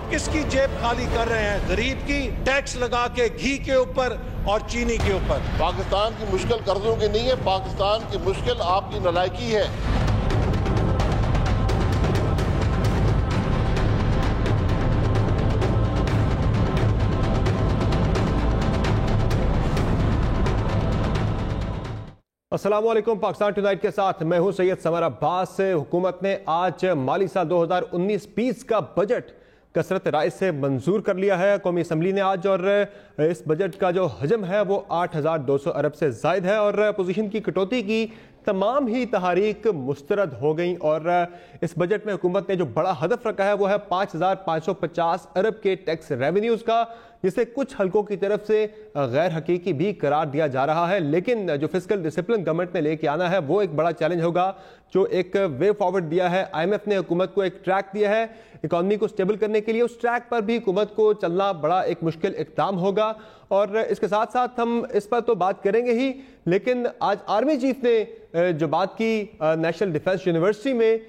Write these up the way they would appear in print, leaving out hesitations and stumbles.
आप किसकी जेब खाली कर रहे हैं? गरीब की, टैक्स लगा के घी के ऊपर और चीनी के ऊपर। पाकिस्तान की मुश्किल कर्जों की नहीं है, पाकिस्तान की मुश्किल आपकी नालायकी है। अस्सलामुअलैकुम, पाकिस्तान टुनाइट के साथ मैं हूं सैयद समर अब्बास। हुकूमत ने आज माली साल 2019-20 का बजट कसरत राय से मंजूर कर लिया है कौमी असम्बली ने आज, और इस बजट का जो हजम है वो 8,200 अरब से जायद है और अपोजिशन की कटौती की तमाम ही तहारीक मुस्तरद हो गई। और इस बजट में हुकूमत ने जो बड़ा हदफ रखा है वो है 5,550 अरब के टैक्स रेवेन्यूज़ का, जिसे कुछ हलकों की तरफ से गैर हकीकी भी करार दिया जा रहा है। लेकिन जो फिस्कल डिसिप्लिन गवर्नमेंट ने लेके आना है वो एक बड़ा चैलेंज होगा। जो एक वे फॉरवर्ड दिया है, IMF ने हुकूमत को एक ट्रैक दिया है इकॉनमी को स्टेबल करने के लिए, उस ट्रैक पर भी हुकूमत को चलना बड़ा एक मुश्किल इक़दाम होगा। और इसके साथ साथ हम इस पर तो बात करेंगे ही, लेकिन आज आर्मी चीफ ने जो बात की नेशनल डिफेंस यूनिवर्सिटी में,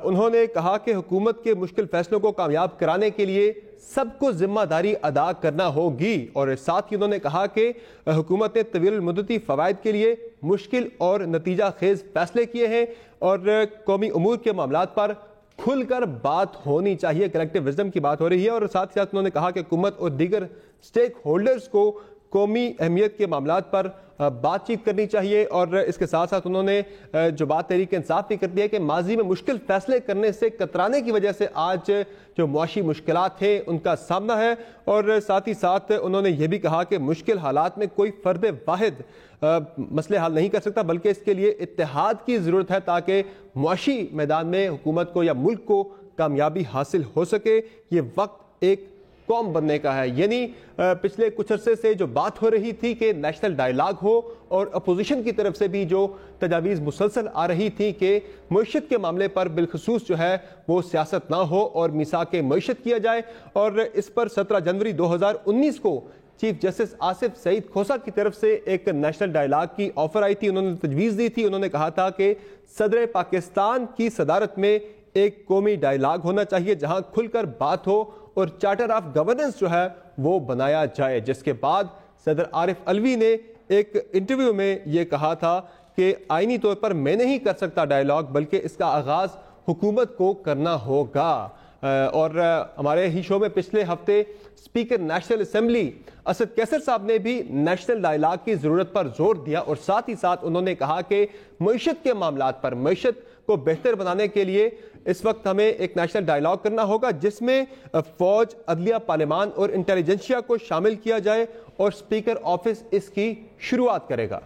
उन्होंने कहा कि हुकूमत के मुश्किल फैसलों को कामयाब कराने के लिए सबको जिम्मेदारी अदा करना होगी। और साथ ही उन्होंने कहा कि हुकूमत ने तवील मुद्दती फ़वाइद के लिए मुश्किल और नतीजा खेज फैसले किए हैं और कौमी उमूर के मामलात पर खुलकर बात होनी चाहिए, कलेक्टिव विजडम की बात हो रही है। और साथ ही साथ उन्होंने कहा कि हुकूमत और दीगर स्टेक होल्डर्स को कौमी अहमियत के मामलात पर बातचीत करनी चाहिए। और इसके साथ साथ उन्होंने जो बात तहरीक इंसाफ भी कर दी है कि माजी में मुश्किल फैसले करने से कतराने की वजह से आज जो मुआशी मुश्किलात हैं उनका सामना है। और साथ ही साथ उन्होंने ये भी कहा कि मुश्किल हालात में कोई फर्द वाहिद मसले हल नहीं कर सकता, बल्कि इसके लिए इत्तेहाद की ज़रूरत है ताकि मुआशी मैदान में हुकूमत को या मुल्क को कामयाबी हासिल हो सके। ये वक्त एक कौम बनने का है। यानी पिछले कुछ अरसे से जो बात हो रही थी कि नेशनल डायलॉग हो, और अपोजिशन की तरफ से भी जो तजावीज़ मुसलसल आ रही थी कि मईशत के मामले पर बिलखसूस जो है वो सियासत ना हो और मिसाक मईशत किया जाए। और इस पर 17 जनवरी 2019 को चीफ जस्टिस आसिफ सईद खोसा की तरफ से एक नेशनल डायलॉग की ऑफर आई थी, उन्होंने तजवीज़ दी थी। उन्होंने कहा था कि सदर पाकिस्तान की सदारत में एक कौमी डायलॉग होना चाहिए जहां खुलकर बात हो और चार्टर ऑफ गवर्नेंस जो है वो बनाया जाए। जिसके बाद सदर आरिफ अलवी ने एक इंटरव्यू में ये कहा था कि आईनी तौर पर मैं नहीं कर सकता डायलॉग, बल्कि इसका आगाज हुकूमत को करना होगा। और हमारे ही शो में पिछले हफ्ते speaker national assembly Asad Qaiser साहब ने भी नेशनल डायलॉग की जरूरत पर जोर दिया और साथ ही साथ उन्होंने कहा कि मईशत के मामलात पर, मईशत को बेहतर बनाने के लिए इस वक्त हमें एक नेशनल डायलॉग करना होगा जिसमें फौज, अदलिया, पार्लियामान और इंटेलिजेंसिया को शामिल किया जाए और स्पीकर ऑफिस इसकी शुरुआत करेगा।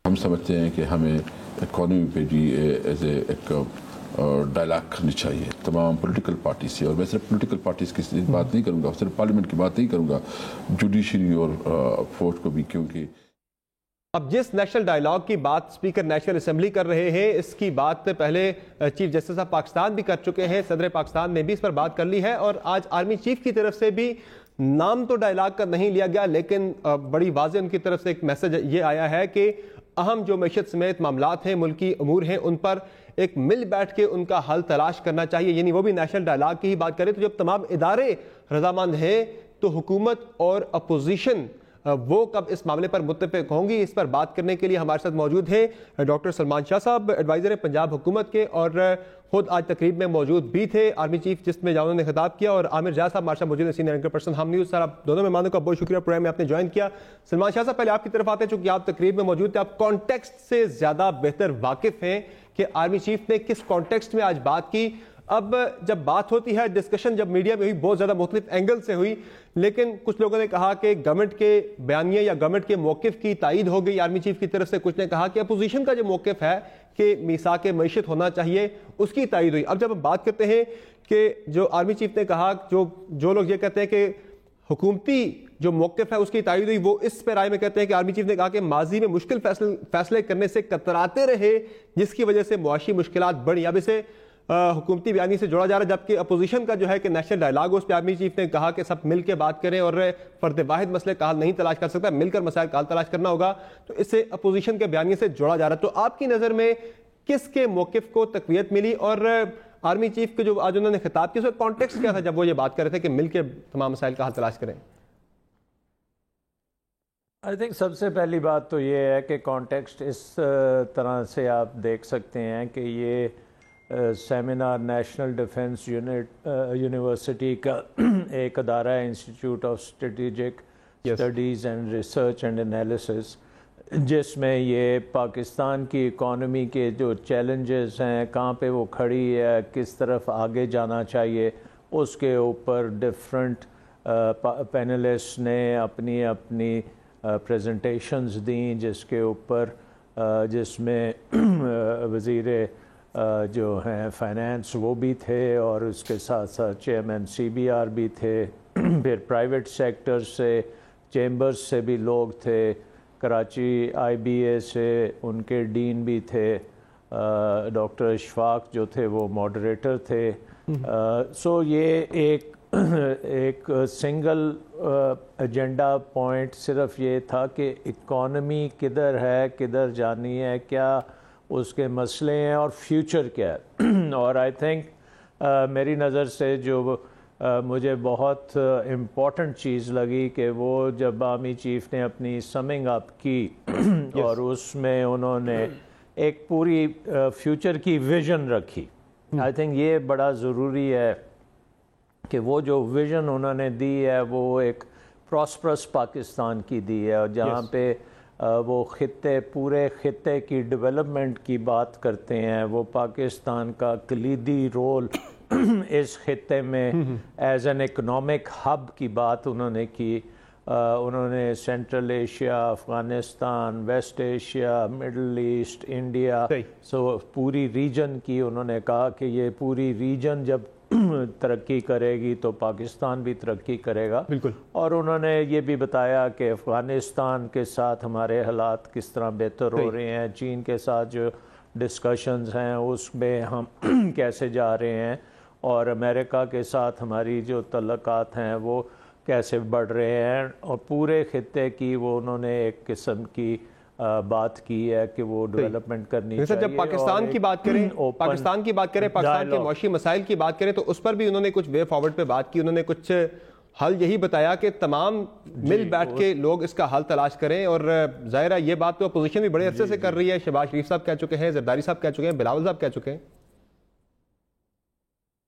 हम समझते हैं कि हमें इकॉनमी पे भी एज एक डायलॉग करनी चाहिए तमाम पॉलिटिकल पार्टी से। और मैं सिर्फ पॉलिटिकल पार्टीज की बात नहीं करूँगा, सिर्फ पार्लियामेंट की बात नहीं करूँगा, जुडिशरी और फौज को भी, क्योंकि अब जिस नेशनल डायलॉग की बात स्पीकर नेशनल असेंबली कर रहे हैं इसकी बात पहले चीफ जस्टिस ऑफ पाकिस्तान भी कर चुके हैं, सदर पाकिस्तान ने भी इस पर बात कर ली है। और आज आर्मी चीफ की तरफ से भी नाम तो डायलॉग का नहीं लिया गया, लेकिन बड़ी वाज़ेह उनकी तरफ से एक मैसेज ये आया है कि अहम जो मैशत समेत मामलात हैं, मुल्की अमूर हैं, उन पर एक मिल बैठ के उनका हल तलाश करना चाहिए। यानी वो भी नेशनल डायलॉग की ही बात करें तो जब तमाम इदारे रजामंद हैं तो हुकूमत और अपोजिशन वो कब इस मामले पर मुत्तफिक होंगी, इस पर बात करने के लिए हमारे साथ मौजूद हैं डॉक्टर सलमान शाह साहब, एडवाइजर है पंजाब हुकूमत के, और खुद आज तकरीब में मौजूद भी थे आर्मी चीफ जिसमें जवानों ने खिताब किया। और आमिर जाह साहब हमारे साथ मौजूद है, सीनियर एंकर पर्सन हम न्यूज़। सर आप दोनों मेहमानों का बहुत शुक्रिया प्रोग्राम में आपने ज्वाइन किया। सलमान शाह साहब पहले आपकी तरफ आते हैं, चूंकि आप तकरीब में मौजूद थे, आप कॉन्टेक्स्ट से ज़्यादा बेहतर वाकिफ हैं कि आर्मी चीफ ने किस कॉन्टेक्स्ट में आज बात की। अब जब बात होती है, डिस्कशन जब मीडिया में हुई बहुत ज़्यादा मुख्तलिफ एंगल से हुई, लेकिन कुछ लोगों ने कहा कि गवर्नमेंट के बयानिए या गवर्नमेंट के मौक़िफ़ की तायीद हो गई आर्मी चीफ की तरफ से, कुछ ने कहा कि अपोजिशन का जो मौक़िफ़ है कि मीसाक मईशत होना चाहिए उसकी तायीद हुई। अब जब हम बात करते हैं कि जो आर्मी चीफ ने कहा, जो लोग ये कहते हैं कि हुकूमती जो मौक़िफ़ है उसकी तायीद हुई, वो इस पर राय में कहते हैं कि आर्मी चीफ ने कहा कि माजी में मुश्किल फैसले करने से कतराते रहे जिसकी वजह से मुआशी मुश्किलात बढ़ी। अब इसे हुकूमती बयानी से जोड़ा जा रहा है, जबकि अपोजिशन का जो है कि नेशनल डायलॉग उस पर आर्मी चीफ ने कहा कि सब मिल के बात करें और फर्द वाहिद मसले का हल नहीं तलाश कर सकता, मिलकर मसाइल का हल तलाश करना होगा। तो इससे अपोजिशन के बयानी से जोड़ा जा रहा है। तो आपकी नज़र में किसके मौक़िफ़ को तक़वियत मिली और آرمی چیف کے جو آج انہوں نے خطاب کیا اس کا کانٹیکسٹ کیا تھا جب وہ یہ بات کر رہے تھے کہ مل کے تمام مسائل کا حل تلاش کریں؟ آئی تھنک سب سے پہلی بات تو یہ ہے کہ کانٹیکسٹ اس طرح سے آپ دیکھ سکتے ہیں کہ یہ سیمینار نیشنل ڈیفنس یونیورسٹی کا ایک ادارہ ہے، institute of strategic studies and research and analysis, جس میں یہ پاکستان کی اکانومی کے جو چیلنجز ہیں، کہاں پہ وہ کھڑی ہے، کس طرف آگے جانا چاہیے، اس کے اوپر ڈفرینٹ پینلسٹ نے اپنی اپنی پریزنٹیشنز دیں، جس میں وزیر جو ہیں فائنانس وہ بھی تھے، اور اس کے ساتھ ساتھ چیئرمین CBR بھی تھے، پھر پرائیویٹ سیکٹر سے چیمبرز سے بھی لوگ تھے، کراچی IBA سے ان کے ڈین بھی تھے، ڈاکٹر اشفاق جو تھے وہ ماڈریٹر تھے۔ سو یہ ایک سنگل ایجنڈا پوائنٹ صرف یہ تھا کہ اکانومی کدھر ہے، کدھر جانی ہے، کیا اس کے مسئلے ہیں اور فیوچر کیا ہے۔ اور آئی تھنک میری نظر سے جو مجھے بہت امپورٹنٹ چیز لگی کہ وہ جب آرمی چیف نے اپنی سمنگ اپ کی اور اس میں انہوں نے ایک پوری فیوچر کی ویژن رکھی، آئی تھنک یہ بڑا ضروری ہے کہ وہ جو ویژن انہوں نے دی ہے وہ ایک پراسپرس پاکستان کی دی ہے، اور جہاں پہ وہ پورے خطے کی ڈیولپمنٹ کی بات کرتے ہیں، وہ پاکستان کا کلیدی رول اس خطے میں ایز این اکنامک ہب کی بات انہوں نے کی۔ انہوں نے Central Asia, Afghanistan, West Asia, Middle East, India, so پوری ریجن کی انہوں نے کہا کہ یہ پوری ریجن جب ترقی کرے گی تو پاکستان بھی ترقی کرے گا۔ بالکل۔ اور انہوں نے یہ بھی بتایا کہ افغانستان کے ساتھ ہمارے حالات کس طرح بہتر ہو رہے ہیں، چین کے ساتھ جو ڈسکشنز ہیں اس میں ہم کیسے جا رہے ہیں، اور امریکہ کے ساتھ ہماری جو تعلقات ہیں وہ کیسے بڑھ رہے ہیں، اور پورے خطے کی وہ انہوں نے ایک قسم کی بات کی ہے کہ وہ ڈیولپمنٹ کرنی چاہیے۔ جب پاکستان کی بات کریں، پاکستان کے معاشی مسائل کی بات کریں تو اس پر بھی انہوں نے کچھ وے فارورڈ پہ بات کی، انہوں نے کچھ حل یہی بتایا کہ تمام مل بیٹھ کے لوگ اس کا حل تلاش کریں، اور ظاہر ہے یہ بات تو اپوزیشن بھی بڑے عرصے سے کر رہی ہے، شہباز شریف صاحب کہہ چکے ہیں، زرداری صاحب کہہ چکے ہیں، بلاول صاحب کہہ چکے ہیں۔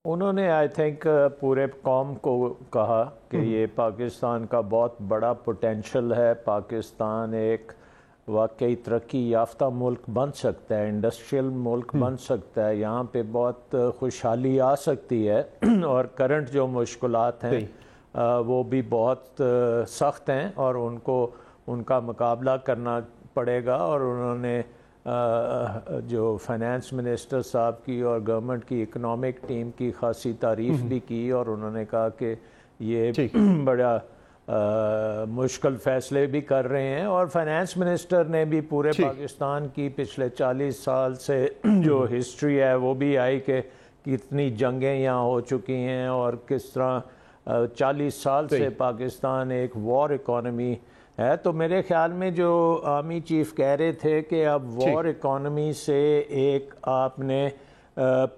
انہوں نے آئی تھنک پورے قوم کو کہا کہ یہ پاکستان کا بہت بڑا پوٹینشل ہے، پاکستان ایک واقعی ترقی یافتہ ملک بن سکتا ہے، انڈسٹریل ملک بن سکتا ہے، یہاں پہ بہت خوشحالی آ سکتی ہے، اور کرنٹ جو مشکلات ہیں وہ بھی بہت سخت ہیں اور ان کا مقابلہ کرنا پڑے گا۔ اور انہوں نے جو فائنانس منسٹر صاحب کی اور گورنمنٹ کی اکنامک ٹیم کی خاصی تعریف بھی کی، اور انہوں نے کہا کہ یہ بڑا مشکل فیصلے بھی کر رہے ہیں، اور فائنانس منسٹر نے بھی پورے پاکستان کی پچھلے 40 سال سے جو ہسٹری ہے وہ بھی آئی کہ کتنی جنگیں یہاں ہو چکی ہیں، اور کس طرح 40 سال سے پاکستان ایک وار اکانومی ہے۔ تو میرے خیال میں جو آرمی چیف کہہ رہے تھے کہ اب وار اکانومی سے ایک آپ نے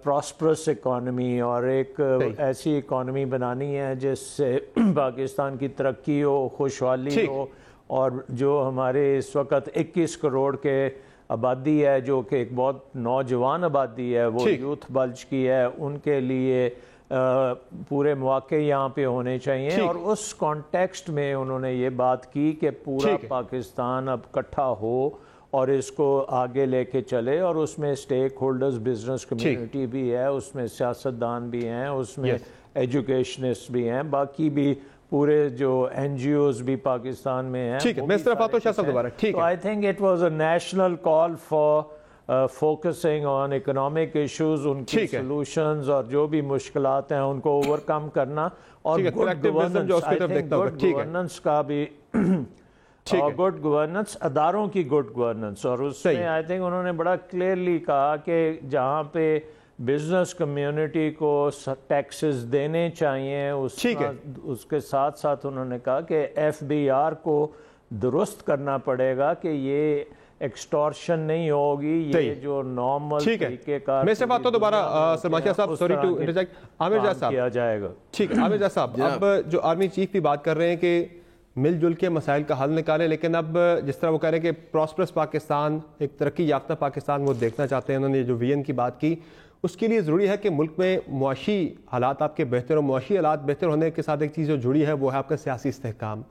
پراسپرس اکانومی اور ایک ایسی اکانومی بنانی ہے جس سے پاکستان کی ترقی ہو، خوشحالی ہو، اور جو ہمارے اس وقت 21 کروڑ کے آبادی ہے جو کہ ایک بہت نوجوان آبادی ہے، وہ یوتھ بلج کی ہے، ان کے لیے پورے مواقع یہاں پہ ہونے چاہیے۔ اور اس کانٹیکسٹ میں انہوں نے یہ بات کی کہ پورا پاکستان اب اکٹھا ہو اور اس کو آگے لے کے چلے، اور اس میں سٹیک ہولڈرز، بزنس کمیونٹی بھی ہے، اس میں سیاستدان بھی ہیں، اس میں ایجوکیشنسٹ بھی ہیں، باقی بھی پورے جو NGOs بھی پاکستان میں ہیں۔ ٹھیک ہے، میں اس طرف آتا ہوں شاہ صاحب دوبارہ۔ ٹھیک ہے، I think it was a national call for focusing on economic issues, ان کی سولوشنز اور جو بھی مشکلات ہیں ان کو اوور کم کرنا، اور گڈ گورننس کا بھی، اور گڈ گورننس، اداروں کی گڈ گورننس، اور اس میں آئی تھنک انہوں نے بڑا کلیئرلی کہا کہ جہاں پہ بزنس کمیونٹی کو ٹیکسز دینے چاہیے، اس کے ساتھ ساتھ انہوں نے کہا کہ FBR کو درست کرنا پڑے گا کہ یہ ایکسٹورشن نہیں ہوگی, یہ جو نارمل طریقے کا. میں صرف آتا ہوں دوبارہ سلمان شاہ صاحب, sorry to interject, Amir jazz صاحب کیا جائے گا. ٹھیک ہے عامر جاز صاحب, اب جو آرمی چیف بھی بات کر رہے ہیں کہ مل جل کے مسائل کا حل نکالیں, لیکن اب جس طرح وہ کہہ رہے ہیں کہ پراسپرس پاکستان, ایک ترقی یافتہ پاکستان وہ دیکھنا چاہتے ہیں, انہوں نے جو وی این کی بات کی, اس کے لیے ضروری ہے کہ ملک میں معاشی حالات آپ کے بہتر ہوں. معاشی حالات بہتر ہونے کے ساتھ ایک چیز جو جڑی ہے وہ ہے آپ کا سیاسی استحکام.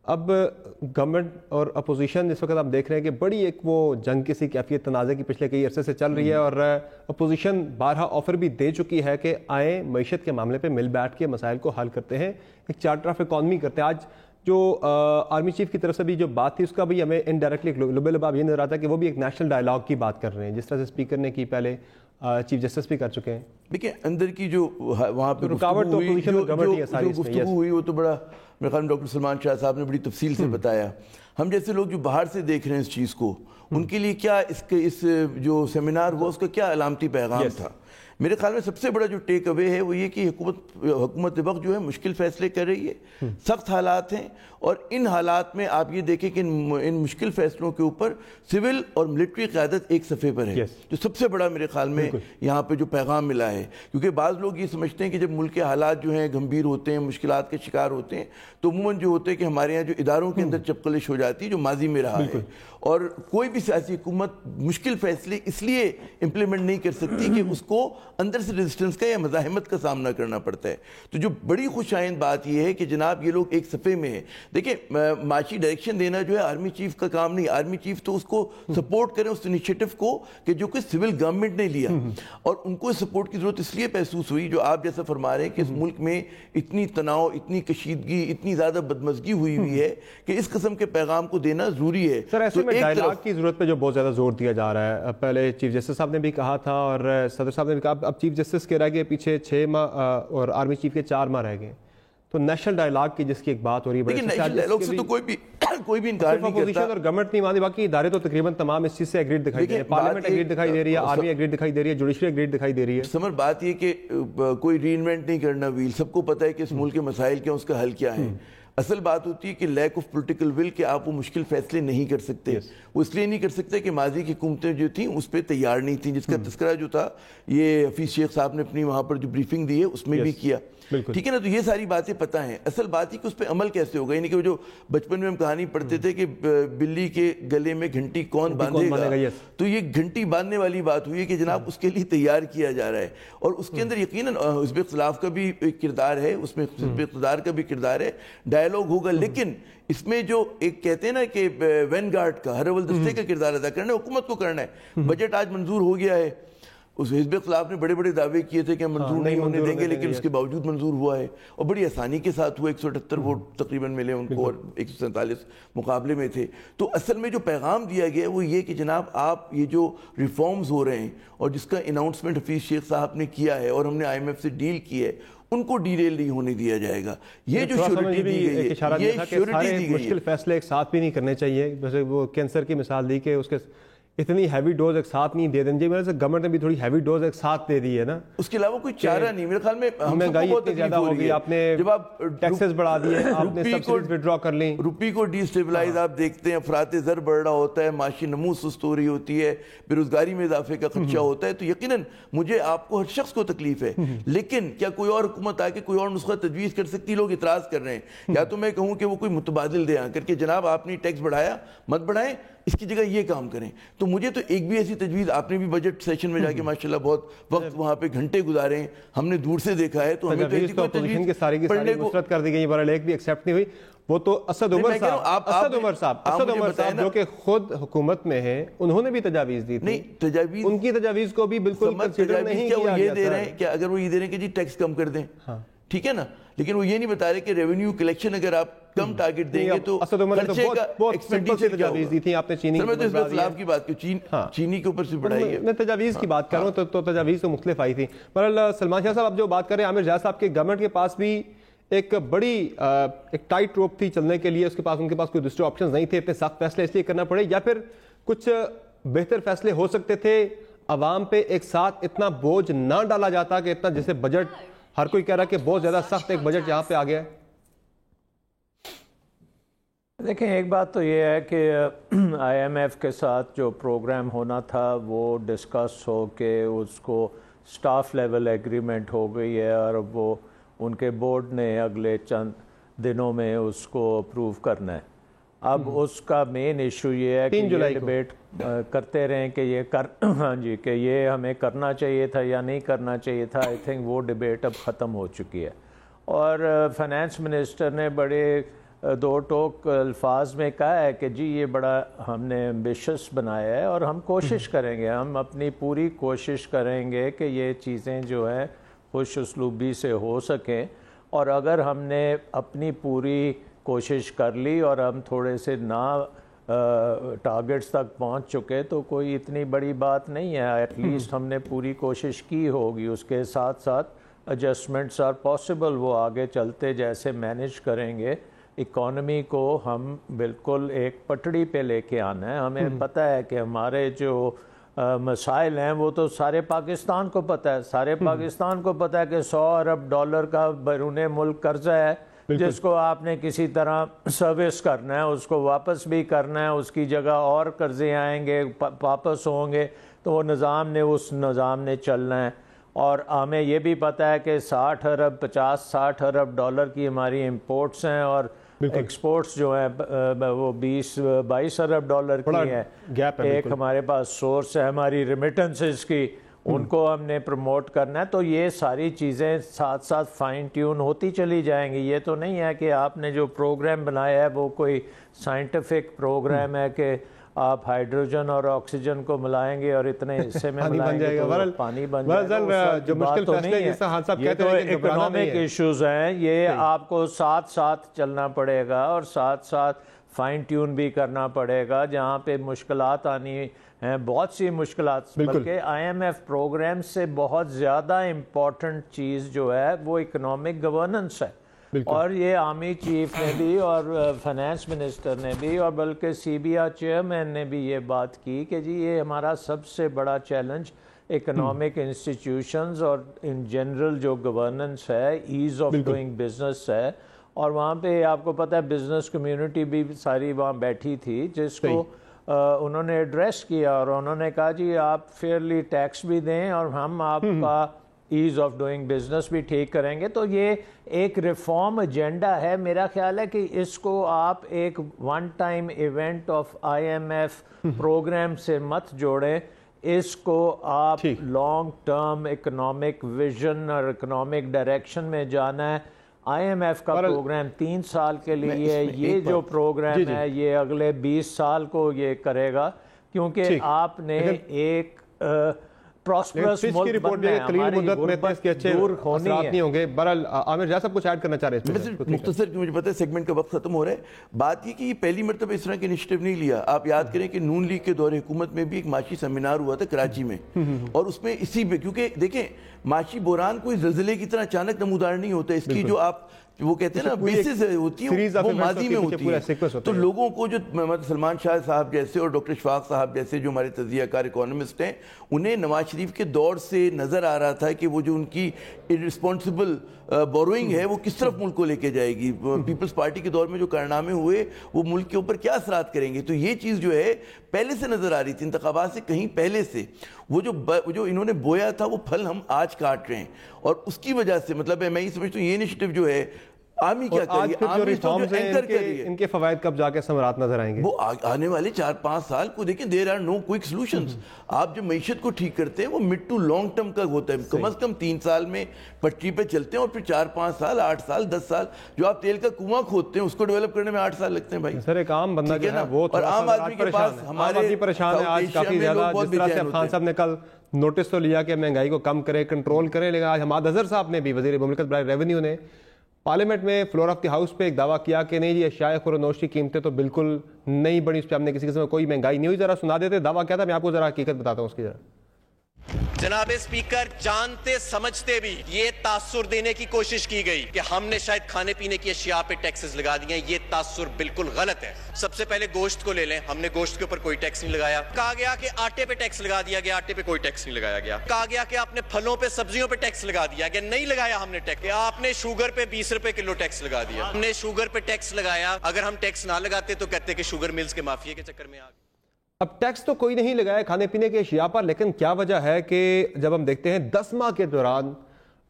اب گورنمنٹ اور اپوزیشن اس وقت آپ دیکھ رہے ہیں کہ بڑی ایک وہ جنگ کسی کیفیت تنازع کی پچھلے کئی عرصے سے چل رہی ہے, اور اپوزیشن بارہا آفر بھی دے چکی ہے کہ آئیں معیشت کے معاملے پہ مل بیٹھ کے مسائل کو حل کرتے ہیں, ایک چارٹر آف اکانومی کرتے ہیں. آج جو آرمی چیف کی طرف سے بھی جو بات تھی اس کا بھی ہمیں انڈائریکٹلی لبے لباب یہ نظر آتا ہے کہ وہ بھی ایک نیشنل ڈائلاگ کی بات کر رہے ہیں, جس طرح سے اسپیکر نے کی, پہلے چیف جسٹس بھی کر چکے ہیں. دیکھیں اندر کی جو وہاں پہ رکاوٹ تو اپوزیشن اور گورنمنٹ کی گفتگو ہوئی وہ تو بڑا میرے خیال میں ڈاکٹر سلمان شاہ صاحب نے بڑی تفصیل سے بتایا. ہم جیسے لوگ جو باہر سے دیکھ رہے ہیں اس چیز کو, ان کے لیے کیا اس جو سیمینار ہوا اس کا کیا علامتی پیغام تھا؟ میرے خیال میں سب سے بڑا جو ٹیک اوے ہے وہ یہ کہ حکومت وقت جو ہے مشکل فیصلے کر رہی ہے, سخت حالات ہیں, اور ان حالات میں آپ یہ دیکھیں کہ ان مشکل فیصلوں کے اوپر سول اور ملٹری قیادت ایک صفحے پر ہے, جو سب سے بڑا میرے خیال میں یہاں پہ جو پیغام ملا ہے. کیونکہ بعض لوگ یہ سمجھتے ہیں کہ جب ملک کے حالات جو ہیں گمبھیر ہوتے ہیں, مشکلات کے شکار ہوتے ہیں, تو عموماً جو ہوتے ہیں کہ ہمارے یہاں جو اداروں کے اندر چپقلش ہو جاتی ہے جو ماضی میں رہا ہے, اور کوئی بھی سیاسی حکومت مشکل فیصلے اس لیے امپلیمنٹ نہیں کر سکتی کہ اس کو اندر سے ریزسٹنس کا یا مزاحمت کا سامنا کرنا پڑتا ہے. تو جو بڑی خوش آئند بات یہ ہے کہ جناب یہ لوگ ایک صفحے میں ہیں. دیکھیں معاشی ڈائریکشن دینا جو ہے آرمی چیف کا کام نہیں, آرمی چیف تو اس کو سپورٹ کریں اس انیشیٹو کو کہ جو کہ سول گورنمنٹ نے لیا, اور ان کو سپورٹ کی ضرورت اس لیے محسوس ہوئی جو آپ جیسا فرما رہے ہیں کہ اس ملک میں اتنی تناؤ, اتنی کشیدگی, اتنی زیادہ بدمزگی ہوئی ہے کہ اس قسم کے پیغام کو دینا ضروری ہے. سر ایسے میں ڈائلاگ کی ضرورت پہ جو بہت زیادہ زور دیا جا رہا ہے, پہلے چیف جسٹس صاحب نے بھی کہا تھا اور صدر صاحب نے بھی کہا, اب چیف جسٹس کے رہ گئے پیچھے 6 ماہ اور آرمی چیف کے 4 ماہ رہ گئے, تو نیشنل ڈائلاگ کی جس کی ایک بات ہو رہی ہے, لیکن نیشنل ڈائلاگ سے تو کوئی بھی انکار نہیں کرتا, اور گورنمنٹ نہیں مانتی, باقی ادارے تو تقریباً تمام اس چیز سے ایگریڈ دکھائی دے رہے ہیں, پارلیمنٹ ایگریڈ دکھائی دے رہی ہے, آرمی ایگریڈ دکھائی دے رہی ہے, جوڈیشری ایگریڈ دکھائی دے رہی ہے. سمر بات یہ کہ کوئی ری انوینٹ نہیں کرنا ویل, سب کو پتہ ہے کہ اس ملک کے مسائل کیا, اس کا حل کیا ہے. اصل بات ہوتی ہے کہ لیک آف پولیٹیکل ول کہ آپ وہ مشکل فیصلے نہیں کر سکتے. وہ اس لیے نہیں کر سکتے کہ ماضی کی حکومتیں جو تھیں اس پہ تیار نہیں تھیں, جس کا تذکرہ جو تھا یہ حفیظ شیخ صاحب نے اپنی وہاں پر جو بریفنگ دی ہے اس میں بھی کیا. ٹھیک ہے نا, تو یہ ساری باتیں پتہ ہیں. اصل بات ہے کہ اس پہ عمل کیسے ہوگا, یعنی کہ جو بچپن میں ہم کہانی پڑھتے تھے کہ بلی کے گلے میں گھنٹی کون باندھے گا, تو یہ گھنٹی باندھنے والی بات ہوئی ہے کہ جناب اس کے لیے تیار کیا جا رہا ہے, اور اس کے اندر یقیناً حزب اختلاف کا بھی ایک کردار ہے, اس میں حزب اقتدار کا بھی کردار ہے, ڈائیلاگ ہوگا, لیکن اس میں جو ایک کہتے ہیں نا کہ وین گارڈ کا, ہر اول دستے کا کردار ادا کرنا ہے, حکومت کو کرنا ہے. بجٹ آج منظور ہو گیا ہے, اس حزب اخلاف نے بڑے بڑے دعوے کیے تھے کہ ہم منظور نہیں ہونے دیں گے, لیکن اس کے باوجود منظور ہوا ہے, اور بڑی آسانی کے ساتھ ہوا. 178 ووٹ تقریباً ملے ان کو, اور 147 مقابلے میں تھے. تو اصل میں جو پیغام دیا گیا ہے وہ یہ کہ جناب آپ یہ جو ریفارمز ہو رہے ہیں اور جس کا اناؤنسمنٹ حفیظ شیخ صاحب نے کیا ہے اور ہم نے IMF سے ڈیل کی ہے, ان کو ڈیریل نہیں ہونے دیا جائے گا. یہ جو شیورٹی دی گئی ہے, یہ شیورٹی دی گئی ہے. مشکل فیصلے ایک ساتھ بھی نہیں کرنے چاہیے, جیسے وہ کینسر کی مثال دی کہ اس کے اتنی ہیوی ڈوز ایک ساتھ نہیں دے دیں. جی میرے سے گورنمنٹ نے بھی تھوڑی ہیوی ڈوز ایک ساتھ دے دی ہے نا, اس کے علاوہ کوئی چارہ نہیں. میرے خیال میں مہنگائی اتنی زیادہ ہو گئی, آپ نے جب آپ ٹیکسز بڑھا دیے, آپ نے سبسڈیز وڈرا کر لیں, روپی کو ڈی اسٹیبلائز آپ دیکھتے ہیں, افراط زر بڑھ رہا ہوتا ہے, معاشی نمو سست ہو رہی ہوتی ہے, بے روزگاری میں اضافے کا خدشہ ہوتا ہے. تو یقیناً مجھے آپ کو ہر شخص کو تکلیف ہے, لیکن کیا کوئی اور حکومت آ کے کوئی اور نسخہ تجویز کر سکتی؟ لوگ اعتراض کر رہے ہیں. یا تو میں کہوں کہ وہ کوئی متبادل دے آ کر کے جناب آپ نے ٹیکس بڑھایا, مت بڑھائیں, اس کی جگہ یہ کام کریں. تو مجھے تو ایک بھی ایسی تجویز, آپ نے بھی بجٹ سیشن میں جا کے ماشاءاللہ بہت وقت وہاں پہ گھنٹے گزارے ہیں, ہم نے دور سے دیکھا ہے, تو ہمیں تو ایسی کوئی تجویز کی ساری مسترد کر دی گئی, برحال ایک بھی ایکسیپٹ نہیں ہوئی. وہ تو اسد عمر صاحب جو کہ خود حکومت میں ہیں, انہوں نے بھی تجاویز دی تھی. تجاویز, ان کی تجاویز کو بھی بالکل کنسیڈر نہیں کیا یہ دے رہے ہیں کہ اگر وہ یہ دے رہے ہیں کہ جی ٹیکس کم کر دیں, ٹھیک ہے نا, لیکن وہ یہ نہیں بتا رہے کہ ریونیو کلیکشن اگر آپ کم ٹارگٹ دیں گے تو خرچے کا ایکسپینڈیچر تجاویز دی تھی آپ نے. چینی میں تو اس اختلاف کی بات کی, چینی کے اوپر سے بڑھائی ہے. میں تجاویز کی بات کر رہا ہوں, تو تجاویز تو مختلف آئی تھی. بہرحال سلمان شاہ صاحب آپ جو بات کر رہے ہیں, عامر جاز صاحب کے گورنمنٹ کے پاس بھی ایک بڑی ایک ٹائٹ روپ تھی چلنے کے لیے, ان کے پاس کوئی دوسرے آپشنز نہیں تھے, اتنے سخت فیصلے اس لیے کرنا پڑے, یا پھر کچھ بہتر فیصلے ہو سکتے تھے, عوام پہ ایک ساتھ اتنا بوجھ نہ ڈالا جاتا کہ اتنا, جیسے بجٹ ہر کوئی کہہ رہا ہے کہ بہت زیادہ سخت ایک بجٹ یہاں پہ آ گیا ہے. دیکھیں ایک بات تو یہ ہے کہ آئی ایم ایف کے ساتھ جو پروگرام ہونا تھا وہ ڈسکس ہو کے اس کو سٹاف لیول ایگریمنٹ ہو گئی ہے اور وہ ان کے بورڈ نے اگلے چند دنوں میں اس کو اپروو کرنا ہے. اب اس کا مین ایشو یہ ہے کہ یہ ڈیبیٹ کرتے رہیں کہ یہ ہاں جی کہ یہ ہمیں کرنا چاہیے تھا یا نہیں کرنا چاہیے تھا. آئی تھنک وہ ڈیبیٹ اب ختم ہو چکی ہے اور فائنانس منسٹر نے بڑے دو ٹوک الفاظ میں کہا ہے کہ جی یہ بڑا ہم نے ایمبیشس بنایا ہے اور ہم کوشش کریں گے, ہم اپنی پوری کوشش کریں گے کہ یہ چیزیں جو ہیں خوش اسلوبی سے ہو سکیں. اور اگر ہم نے اپنی پوری کوشش کر لی اور ہم تھوڑے سے ٹارگٹس تک پہنچ چکے تو کوئی اتنی بڑی بات نہیں ہے. ایٹ لیسٹ ہم نے پوری کوشش کی ہوگی. اس کے ساتھ ساتھ ایڈجسٹمنٹس آر پاسبل, وہ آگے چلتے جیسے مینیج کریں گے اکانومی کو ہم بالکل ایک پٹڑی پہ لے کے آنا ہے. ہمیں پتہ ہے کہ ہمارے جو مسائل ہیں وہ تو سارے پاکستان کو پتہ ہے. سارے پاکستان کو پتہ ہے کہ $100 ارب کا بیرون ملک قرضہ ہے جس کو آپ نے کسی طرح سروس کرنا ہے, اس کو واپس بھی کرنا ہے, اس کی جگہ اور قرضے آئیں گے واپس ہوں گے تو وہ نظام نے اس نظام نے چلنا ہے. اور ہمیں یہ بھی پتہ ہے کہ 50-60 ارب ڈالر کی ہماری امپورٹس ہیں اور ایکسپورٹس جو ہیں وہ 20-22 ارب ڈالر کی ہیں. ایک ہمارے پاس سورس ہے ہماری ریمیٹنسز کی, ان کو ہم نے پروموٹ کرنا ہے. تو یہ ساری چیزیں ساتھ ساتھ فائن ٹیون ہوتی چلی جائیں گی. یہ تو نہیں ہے کہ آپ نے جو پروگرام بنایا ہے وہ کوئی سائنٹیفک پروگرام ہے کہ آپ ہائیڈروجن اور آکسیجن کو ملائیں گے اور اتنے حصے میں ملائیں گے تو پانی بن جائے گا. جو بات تو نہیں ہے, یہ تو اکنامک ایشوز ہیں, یہ آپ کو ساتھ ساتھ چلنا پڑے گا اور ساتھ ساتھ فائن ٹیون بھی کرنا پڑے گا. جہاں پہ مشکلات آنی ہیں, بہت سی مشکلات, بلکہ آئی ایم ایف پروگرام سے بہت زیادہ امپورٹنٹ چیز جو ہے وہ اکنامک گورننس ہے. اور یہ آرمی چیف نے بھی اور فائنانس منسٹر نے بھی اور بلکہ سی بی آر چیئرمین نے بھی یہ بات کی کہ جی یہ ہمارا سب سے بڑا چیلنج اکنامک انسٹیٹیوشنز اور ان جنرل جو گورننس ہے, ایز آف ڈوئنگ بزنس ہے. اور وہاں پہ آپ کو پتہ ہے بزنس کمیونٹی بھی ساری وہاں بیٹھی تھی جس کو انہوں نے ایڈریس کیا اور انہوں نے کہا جی آپ فیئرلی ٹیکس بھی دیں اور ہم آپ کا ایز آف ڈوئنگ بزنس بھی ٹھیک کریں گے. تو یہ ایک ریفارم ایجنڈا ہے. میرا خیال ہے کہ اس کو آپ ایک one time event of I M F program سے مت جوڑیں. اس کو آپ لانگ ٹرم اکنامک ویژن اور اکنامک ڈائریکشن میں جانا ہے. آئی ایم ایف کا پروگرام 3 سال کے لیے ہے. یہ جو پروگرام ہے یہ اگلے 20 سال کو یہ کرے گا کیونکہ آپ نے ایک پراسپرس ملک بننا ہے. ہماری غربت دور ہونی ہے. نہیں ہوں گے. بہرحال عامر جا سب کچھ ایڈ کرنا چاہ رہے ہیں مختصر, کہ مجھے پتہ ہے سیگمنٹ کا وقت ختم ہو رہا ہے. بات یہ کہ یہ پہلی مرتبہ اس طرح کے انیشیٹو نہیں لیا. آپ یاد کریں کہ نون لیگ کے دور حکومت میں بھی ایک معاشی سیمینار ہوا تھا کراچی میں, اور اس میں اسی پہ, کیونکہ دیکھیں معاشی بحران کوئی زلزلے کی طرح اچانک نمودار نہیں ہوتا. اس کی جو آپ وہ کہتے ہیں نا بیسز ہوتی ہے وہ ماضی میں ہوتی ہے. تو لوگوں کو جو سلمان شاہ صاحب جیسے اور ڈاکٹر شفاق صاحب جیسے جو ہمارے تجزیہ کار اکانومسٹ ہیں, انہیں نواز شریف کے دور سے نظر آ رہا تھا کہ وہ جو ان کی ارسپانسبل بوروئنگ ہے وہ کس طرف ملک کو لے کے جائے گی. پیپلز پارٹی کے دور میں جو کارنامے ہوئے وہ ملک کے اوپر کیا اثرات کریں گے. تو یہ چیز جو ہے پہلے سے نظر آ رہی تھی, انتخابات سے کہیں پہلے سے. وہ جو انہوں نے بویا تھا وہ پھل ہم آج کاٹ رہے ہیں, اور اس کی وجہ سے مطلب ہے میں یہ سمجھتا ہوں یہ انیشیٹو جو ہے آرمی کیا کریے, ان کے فوائد کب جا کے ثمرات نظر آئیں گے. وہ آنے والے 4-5 سال کو دیکھیں. There are no quick solutions. آپ جو معیشت کو ٹھیک کرتے ہیں وہ مڈ ٹو لانگ ٹرم کا ہوتا ہے. کم از کم 3 سال میں پٹری پہ چلتے ہیں اور پھر 4-5 سال 8 سال 10 سال جو آپ تیل کا کنواں کھودتے ہیں اس کو ڈیولپ کرنے میں 8 سال لگتے ہیں بھائی. سر ایک عام بندہ جو ہے وہ اور عام آدمی کے پاس ہمارے پریشان ہے آج کافی زیادہ. جس طرح سے خان صاحب نے کل نوٹس تو لیا کہ مہنگائی کو کم کرے, کنٹرول کرے, لیکن آج حماد اظہر صاحب نے بھی, وزیر مملکت برائے ریونیو نے پارلیمنٹ میں فلور آف دی ہاؤس پہ ایک دعویٰ کیا کہ نہیں جی اشیاء خورنوش کی قیمتیں تو بالکل نہیں بڑھی, اس پہ ہم نے کسی قسم میں کوئی مہنگائی نہیں ہوئی. ذرا سنا دیتے دعویٰ کیا تھا, میں آپ کو ذرا حقیقت بتاتا ہوں اس کی. ذرا जनाब स्पीकर, जानते समझते भी ये तासुर देने की कोशिश की गई कि हमने शायद खाने पीने की अशिया पे टैक्सेस लगा दिए हैं। ये तासुर बिल्कुल गलत है। सबसे पहले गोश्त को ले लें, हमने गोश्त के ऊपर कोई टैक्स नहीं लगाया। कहा गया कि आटे पे टैक्स लगा दिया गया, आटे पे कोई टैक्स नहीं लगाया गया। कहा गया कि आपने फलों पे सब्जियों पे टैक्स लगा दिया गया, नहीं लगाया हमने टैक्स। आपने शुगर पे 20 रुपए किलो टैक्स लगा दिया, हमने शुगर पे टैक्स लगाया। अगर हम टैक्स ना लगाते तो कहते कि शुगर मिल्स के माफिया के चक्कर में आ गए। अब टैक्स तो कोई नहीं लगाया खाने पीने के अशिया पर, लेकिन क्या वजह है कि जब हम देखते हैं 10 माह के दौरान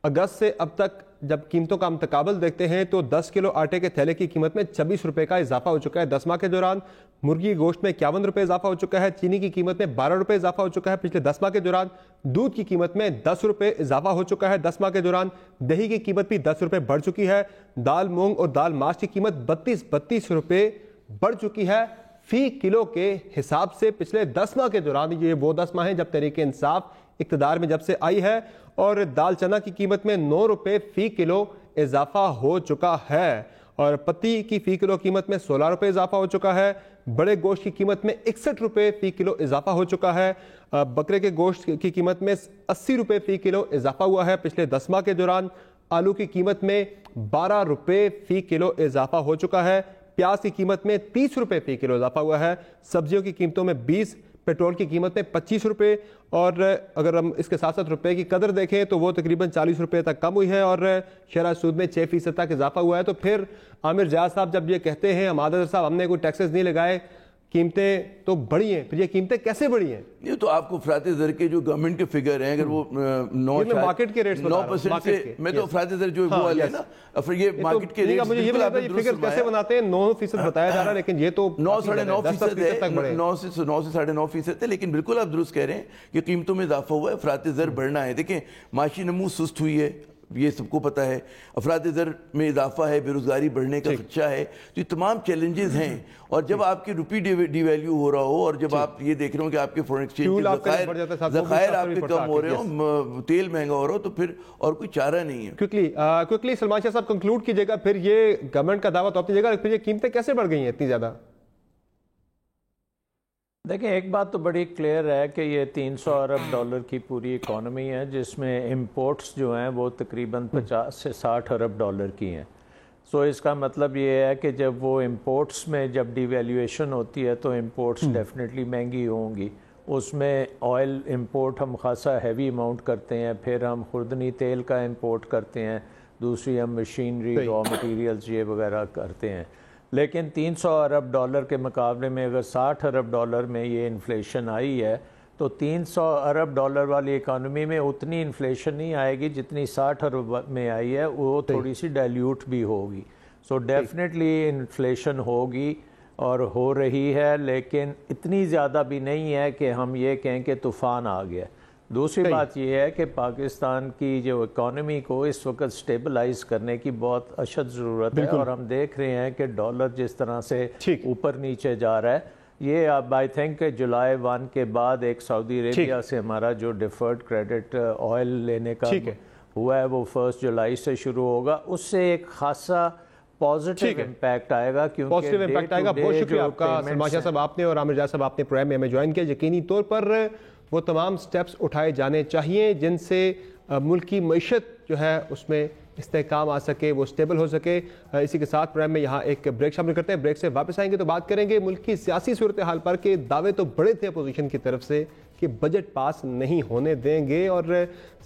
अगस्त से अब तक जब कीमतों का मुकाबल देखते हैं तो 10 किलो आटे के थैले की कीमत में 26 रुपए का इजाफा हो चुका है 10 माह के दौरान। मुर्गी गोश्त में 51 रुपए इजाफा हो चुका है। चीनी की कीमत में 12 रुपए इजाफा हो चुका है पिछले 10 माह के दौरान। दूध की कीमत में 10 रुपए इजाफा हो चुका है 10 माह के दौरान। दही की कीमत भी 10 रुपए बढ़ चुकी है। दाल, मूंग और दाल माश की कीमत 32 रुपए बढ़ चुकी है फी किलो के हिसाब से पिछले 10 माह के दौरान। ये वो 10 माह हैं जब तहरीक इंसाफ इक़्तिदार में जब से आई है। और दाल चना की कीमत में 9 रुपए फी किलो इजाफा हो चुका है और पत्ती की फी किलो कीमत में 16 रुपए इजाफा हो चुका है। बड़े गोश्त की कीमत में 61 रुपए फी किलो इजाफा हो चुका है। बकरे के गोश्त की कीमत में 80 रुपए फी किलो इजाफा हुआ है पिछले 10 माह के दौरान। आलू की कीमत में 12 रुपए फी किलो इजाफा हो चुका है। प्याज की कीमत में 30 रुपए फी किलो इजाफा हुआ है। सब्जियों की कीमतों में 20, पेट्रोल की कीमत में 25 रुपए और अगर हम इसके साथ साथ रुपए की कदर देखें तो वो तकरीबन 40 रुपए तक कम हुई है और शरह सूद में 6% तक इजाफा हुआ है। तो फिर आमिर जायद साहब जब ये कहते हैं हमाद साहब हमने कोई टैक्सेस नहीं लगाए, कीमतें तो बढ़ी हैं, फिर ये कीमतें कैसे बढ़ी हैं? ये तो आपको अफरात ज़र के जो गवर्नमेंट के फिगर हैं अगर वो 9% के रेट्स 9% से मैं तो अफरात ज़र जो वो वाले ना फिर ये मार्केट के रेट्स मुझे ये बताइए ये फिगर कैसे बनाते हैं? 9% बताया जा रहा है लेकिन ये तो 9-9.5% है, 9 से 9.5% थे। लेकिन बिल्कुल आप दुरुस्त कह रहे हैं कि कीमतों में इजाफा हुआ है, अफरात ज़र बढ़ना है। देखें माशी नमू सुस्त हुई है, ये सबको पता है। अफराद ज़र में इजाफा है, बेरोजगारी बढ़ने का खदशा है। तो ये तमाम चैलेंजेस हैं और जब आपकी रुपी डिवैल्यू हो रहा हो और जब आप ये देख रहे हो कि आपके फॉरेन एक्सचेंज ज़खायर आपके कम हो रहे हो, तेल महंगा हो रहा हो, तो फिर और कोई चारा नहीं है। क्विकली सलमान शाह साहब कंक्लूड कीजिएगा, फिर ये गवर्नमेंट का दावा तो अपनी जगह, फिर ये कीमतें कैसे बढ़ गई हैं इतनी ज्यादा? देखिए एक बात तो बड़ी क्लियर है कि ये 300 अरब डॉलर की पूरी इकॉनमी है जिसमें इंपोर्ट्स जो हैं वो तकरीबन 50 से 60 अरब डॉलर की हैं। सो इसका मतलब ये है कि जब वो इंपोर्ट्स में जब डिवैल्यूएशन होती है तो इंपोर्ट्स डेफिनेटली महंगी होंगी। उसमें ऑयल इंपोर्ट हम खासा हैवी अमाउंट करते हैं, फिर हम खुर्दनी तेल का इंपोर्ट करते हैं, दूसरी हम मशीनरी, रॉ मटीरियल्स ये वगैरह करते हैं। लेकिन 300 अरब डॉलर के मुकाबले में अगर 60 अरब डॉलर में ये इन्फ्लेशन आई है तो 300 अरब डॉलर वाली इकानमी में उतनी इन्फ्लेशन नहीं आएगी जितनी 60 अरब में आई है, वो थोड़ी सी डाइल्यूट भी होगी। सो डेफिनेटली इन्फ्लेशन होगी और हो रही है, लेकिन इतनी ज़्यादा भी नहीं है कि हम ये कहें कि तूफ़ान आ गया। दूसरी बात यह है कि पाकिस्तान की जो इकॉनमी को इस वक्त स्टेबलाइज करने की बहुत अशद ज़रूरत है और हम देख रहे हैं कि डॉलर जिस तरह से ऊपर नीचे जा रहा है, ये अब आई थिंक जुलाई 1 के बाद एक सऊदी अरेबिया से हमारा जो डिफर्ड क्रेडिट ऑयल लेने का हुआ है वो 1 जुलाई से शुरू होगा, उससे एक खासा पॉजिटिव इम्पैक्ट आएगा। क्योंकि पॉजिटिव इम्पैक्ट आएगा। बहुत शुक्रिया आपका सलमान शाह साहब, आपने और आमिर जायद साहब आपने प्रोग्राम में हमें ज्वाइन किया। यकीनी तौर पर वो तमाम स्टेप्स उठाए जाने चाहिए जिनसे मुल्क की मईशत जो है उसमें इस्तेहकाम आ सके, वो स्टेबल हो सके। इसी के साथ प्रोग्राम में यहाँ एक ब्रेक शामिल करते हैं। ब्रेक से वापस आएंगे तो बात करेंगे मुल्क की सियासी सूरत हाल पर के दावे तो बड़े थे अपोजिशन की तरफ से कि बजट पास नहीं होने देंगे और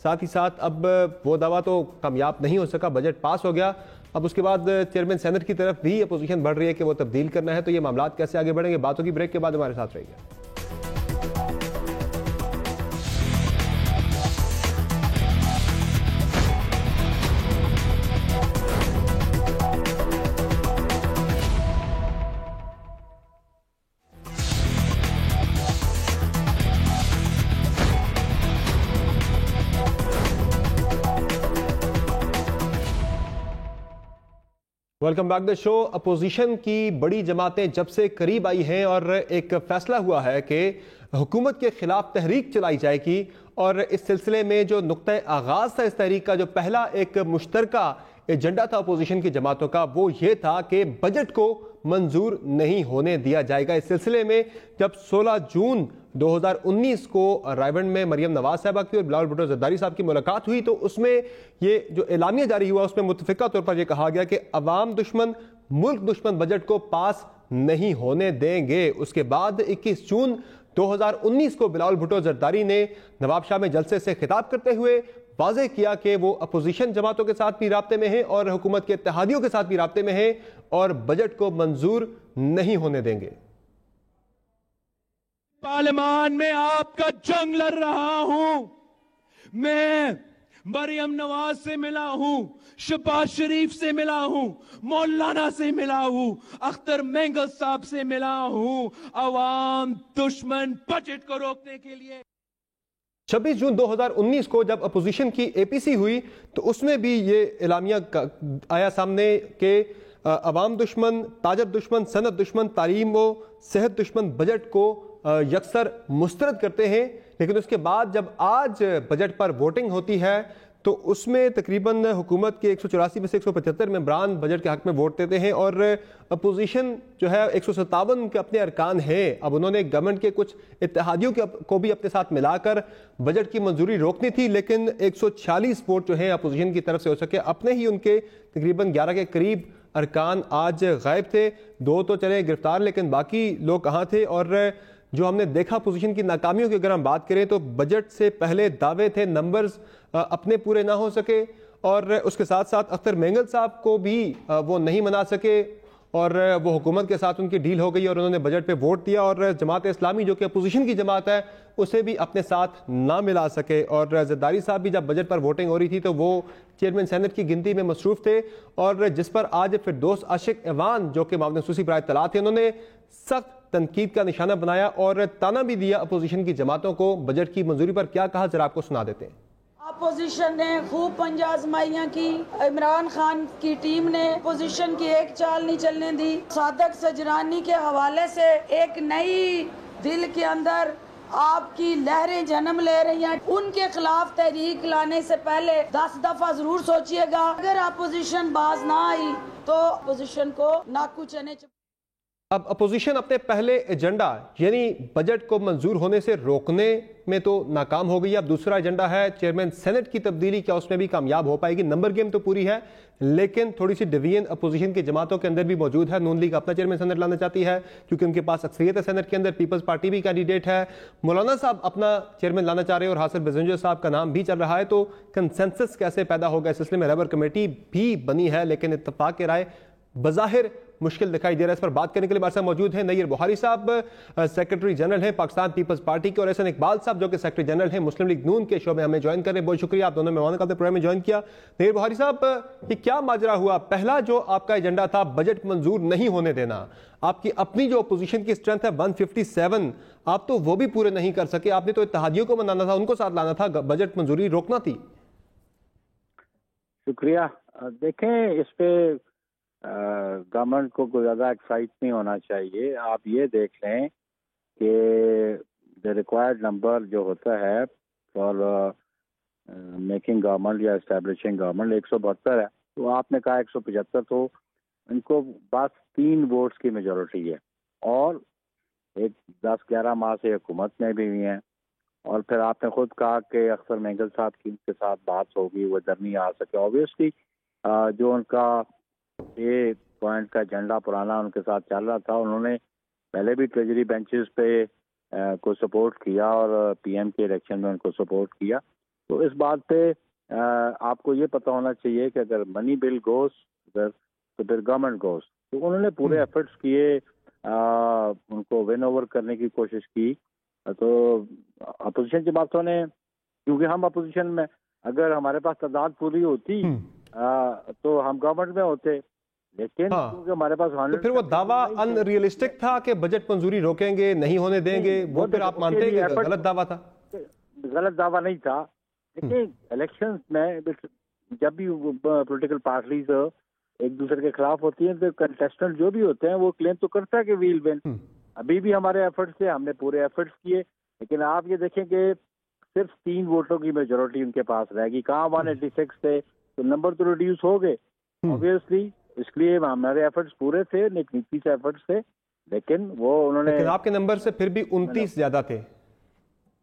साथ ही साथ अब वो दावा तो कामयाब नहीं हो सका, बजट पास हो गया। अब उसके बाद चेयरमैन सेनेट की तरफ भी अपोजिशन बढ़ रही है कि वो तब्दील करना है। तो ये मामला कैसे आगे बढ़ेंगे, बातों की ब्रेक के बाद हमारे साथ रहिए। Welcome back the show. Opposition की बड़ी जमातें जब से करीब आई हैं और एक फैसला हुआ है कि हुकूमत के खिलाफ तहरीक चलाई जाएगी और इस सिलसिले में जो नुक्ता आगाज था इस तहरीक का, जो पहला एक मुश्तरका एजेंडा था अपोजिशन की जमातों का, वो ये था कि बजट को منظور نہیں ہونے دیا جائے گا۔ اس سلسلے میں جب 16 جون 2019 کو رائے میں مریم نواز صاحبہ کی اور بلاول بھٹو زرداری صاحب کی ملاقات ہوئی تو اس میں یہ جو اعلامیہ جاری ہوا اس میں متفقہ طور پر یہ کہا گیا کہ عوام دشمن ملک دشمن بجٹ کو پاس نہیں ہونے دیں گے۔ اس کے بعد 21 جون 2019 کو بلاول بھٹو زرداری نے نواب شاہ میں جلسے سے خطاب کرتے ہوئے واضح کیا کہ وہ اپوزیشن جماعتوں کے ساتھ بھی رابطے میں ہیں اور حکومت کے اتحادیوں کے ساتھ بھی رابطے میں ہیں اور بجٹ کو منظور نہیں ہونے دیں گے۔ پارلیمان میں آپ کا جنگ لڑ رہا ہوں، میں مریم نواز سے ملا ہوں، شہباز شریف سے ملا ہوں، مولانا سے ملا ہوں، اختر مینگل صاحب سے ملا ہوں، عوام دشمن بجٹ کو روکنے کے لیے۔ 26 جون 2019 کو جب اپوزیشن کی اے پی سی ہوئی تو اس میں بھی یہ اعلامیہ آیا سامنے کہ عوام دشمن، تاجر دشمن، صنعت دشمن، تعلیم و صحت دشمن بجٹ کو یکسر مسترد کرتے ہیں، لیکن اس کے بعد جب آج بجٹ پر ووٹنگ ہوتی ہے تو اس میں تقریباً حکومت کے 184 میں سے 175 ممبران بجٹ کے حق میں ووٹ دیتے ہیں اور اپوزیشن جو ہے 157 کے اپنے ارکان ہیں۔ اب انہوں نے گورنمنٹ کے کچھ اتحادیوں کو بھی اپنے ساتھ ملا کر بجٹ کی منظوری روکنی تھی، لیکن 146 ووٹ جو ہیں اپوزیشن کی طرف سے ہو سکے۔ اپنے ہی ان کے تقریباً 11 کے قریب ارکان آج غائب تھے، 2 تو چلے گرفتار لیکن باقی لوگ کہاں تھے؟ اور جو ہم نے دیکھا اپوزیشن کی ناکامیوں کی اگر ہم بات کریں تو بجٹ سے پہلے دعوے تھے نمبرز اپنے پورے نہ ہو سکے اور اس کے ساتھ ساتھ اختر مینگل صاحب کو بھی وہ نہیں منا سکے اور وہ حکومت کے ساتھ ان کی ڈیل ہو گئی اور انہوں نے بجٹ پہ ووٹ دیا اور جماعت اسلامی جو کہ اپوزیشن کی جماعت ہے اسے بھی اپنے ساتھ نہ ملا سکے۔ اور زرداری صاحب بھی جب بجٹ پر ووٹنگ ہو رہی تھی تو وہ چیئرمین سینٹ کی گنتی میں مصروف تھے اور جس پر آج فردوس عاشق ایوان جو کہ معاون خصوصی برائے اطلاع تھے انہوں نے سخت تنقید کا نشانہ بنایا اور تانا بھی دیا اپوزیشن کی جماعتوں کو۔ بجٹ کی منظوری پر کیا کہا ذرا آپ کو سنا دیتے ہیں۔ اپوزیشن نے خوب پنجہ آزمائیاں کی، عمران خان کی ٹیم نے اپوزیشن کی ایک چال نہیں چلنے دی۔ صادق سجرانی کے حوالے سے ایک نئی دل کے اندر آپ کی لہریں جنم لے رہی ہیں، ان کے خلاف تحریک لانے سے پہلے 10 دفعہ ضرور سوچئے گا۔ اگر اپوزیشن باز نہ آئی تو اپوزیشن کو ناکو چنے اب اپوزیشن اپنے پہلے ایجنڈا یعنی بجٹ کو منظور ہونے سے روکنے میں تو ناکام ہو گئی۔ اب دوسرا ایجنڈا ہے چیئرمین سینٹ کی تبدیلی، کیا اس میں بھی کامیاب ہو پائے گی؟ نمبر گیم تو پوری ہے لیکن تھوڑی سی ڈویژن اپوزیشن کی جماعتوں کے اندر بھی موجود ہے۔ نون لیگ اپنا چیئرمین سینٹ لانا چاہتی ہے کیونکہ ان کے پاس اکثریت ہے سینٹ کے اندر، پیپلز پارٹی بھی کینڈیڈیٹ ہے، مولانا صاحب اپنا چیئرمین لانا چاہ رہے ہیں اور حاصل بزنجو صاحب کا نام بھی چل رہا ہے۔ تو کنسنسس کیسے پیدا ہوگا اس سلسلے میں ربر کمیٹی بھی بنی ہے لیکن اتفاق کے رائے بظاہر مشکل دکھائی دے رہا ہے۔ اس پر بات کرنے کے لیے ہمارے ساتھ موجود ہیں نیر بخاری صاحب، سیکرٹری جنرل ہیں پاکستان پیپلز پارٹی کے، اور احسن اقبال صاحب جو کہ سیکرٹری جنرل ہیں مسلم لیگ نون کے شعبے ہمیں جوائن کر رہے ہیں۔ بہت شکریہ آپ دونوں مہمانوں کا اپنے پروگرام میں جوائن کیا۔ نیر بخاری صاحب، یہ کیا ماجرا ہوا؟ پہلا جو آپ کا ایجنڈا تھا بجٹ منظور نہیں ہونے دینا، آپ کی اپنی جو اپوزیشن کی اسٹرینتھ ہے 157، آپ تو وہ بھی پورے نہیں کر سکے، آپ نے تو اتحادیوں کو منانا تھا، ان کو ساتھ لانا تھا، بجٹ منظوری روکنا تھی۔ شکریہ۔ دیکھیں اس پہ گورنمنٹ کو کوئی زیادہ ایکسائٹ نہیں ہونا چاہیے۔ آپ یہ دیکھ لیں کہ دا ریکوائرڈ نمبر جو ہوتا ہے فار میکنگ گورنمنٹ یا اسٹیبلشنگ گورنمنٹ 172 ہے، تو آپ نے کہا 175، تو ان کو بس 3 ووٹس کی میجورٹی ہے اور ایک 10-11 ماہ سے حکومت میں بھی ہوئی ہیں، اور پھر آپ نے خود کہا کہ اختر مینگل صاحب کی ان کے ساتھ بات ہوگی، وہ ادھر نہیں آ سکے۔ اوبیسلی جو ان کا یہ پوائنٹ کا ایجنڈا پرانا ان کے ساتھ چل رہا تھا، انہوں نے پہلے بھی ٹریجری بینچز پہ کو سپورٹ کیا اور پی ایم کے الیکشن میں ان کو سپورٹ کیا۔ تو اس بات پہ آپ کو یہ پتہ ہونا چاہیے کہ اگر منی بل گوز ادھر تو پھر گورنمنٹ گوز، تو انہوں نے پورے ایفرٹس کیے ان کو ون اوور کرنے کی کوشش کی۔ تو اپوزیشن جماعتوں نے، کیونکہ ہم اپوزیشن میں اگر ہمارے پاس تعداد پوری ہوتی تو ہم گورنمنٹ میں ہوتے، لیکن کیونکہ ہمارے پاس تو پھر وہ دعویٰ ان ریئلسٹک تھا کہ بجٹ منظوری روکیں گے، نہیں ہونے دیں گے، وہ پھر آپ مانتے ہیں کہ غلط دعویٰ تھا؟ غلط دعویٰ نہیں تھا، لیکن الیکشنز میں جب بھی پولیٹیکل پارٹیز ایک دوسرے کے خلاف ہوتی ہیں تو کنٹیسٹنٹ جو بھی ہوتے ہیں وہ کلیم تو کرتا ہے کہ ویل ون۔ ابھی بھی ہمارے ایفرٹس تھے، ہم نے پورے ایفرٹس کیے، لیکن آپ یہ دیکھیں کہ صرف 3 ووٹوں کی میجورٹی ان کے پاس رہے گی۔ کہاں 186 تھے تو نمبر تو ریڈیوس ہو گئے۔ اوبیسلی اس لیے ہمارے ایفرٹس پورے تھے، نیکی سے ایفرٹس تھے، لیکن وہ انہوں نے، لیکن آپ کے نمبر سے پھر بھی 29 زیادہ تھے.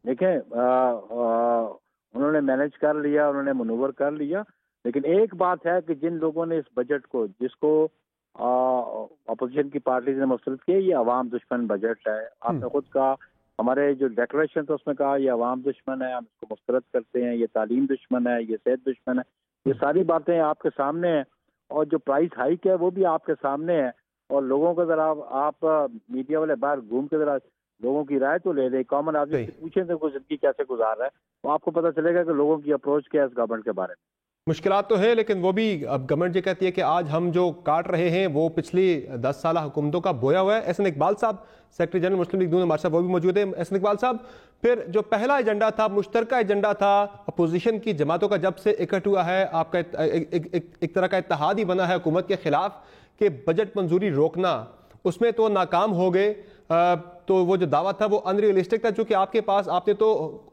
دیکھیں انہوں نے مینج کر لیا، انہوں نے منور کر لیا. لیکن ایک بات ہے کہ جن لوگوں نے اس بجٹ کو، جس کو اپوزیشن کی پارٹیز نے مسترد کیا، یہ عوام دشمن بجٹ ہے. آپ نے خود کہا، ہمارے جو ڈیکلریشن تھا اس میں کہا یہ عوام دشمن ہے، ہم اس کو مسترد کرتے ہیں، یہ تعلیم دشمن ہے، یہ صحت دشمن ہے. یہ ساری باتیں آپ کے سامنے ہیں، اور جو پرائس ہائیک ہے وہ بھی آپ کے سامنے ہے. اور لوگوں کو ذرا آپ میڈیا والے باہر گھوم کے ذرا لوگوں کی رائے تو لے لیں، کامن آدمی سے پوچھیں کہ وہ زندگی کیسے گزار رہا ہے، تو آپ کو پتہ چلے گا کہ لوگوں کی اپروچ کیا ہے اس گورنمنٹ کے بارے میں. مشکلات تو ہے، لیکن وہ بھی اب گورنمنٹ یہ کہتی ہے کہ آج ہم جو کاٹ رہے ہیں وہ پچھلی 10 سالہ حکومتوں کا بویا ہوا ہے. احسن اقبال صاحب، سیکرٹری جنرل مسلم لیگ نون ہمارے ساتھ وہ بھی موجود ہیں. احسن اقبال صاحب، پھر جو پہلا ایجنڈا تھا، مشترکہ ایجنڈا تھا اپوزیشن کی جماعتوں کا، جب سے اکٹھ ہوا ہے، آپ کا ایک طرح کا اتحاد ہی بنا ہے حکومت کے خلاف کہ بجٹ منظوری روکنا، اس میں تو ناکام ہو گئے. تو وہ جو دعویٰ تھا وہ ان ریئلسٹک تھا، چونکہ آپ کے پاس، آپ نے تو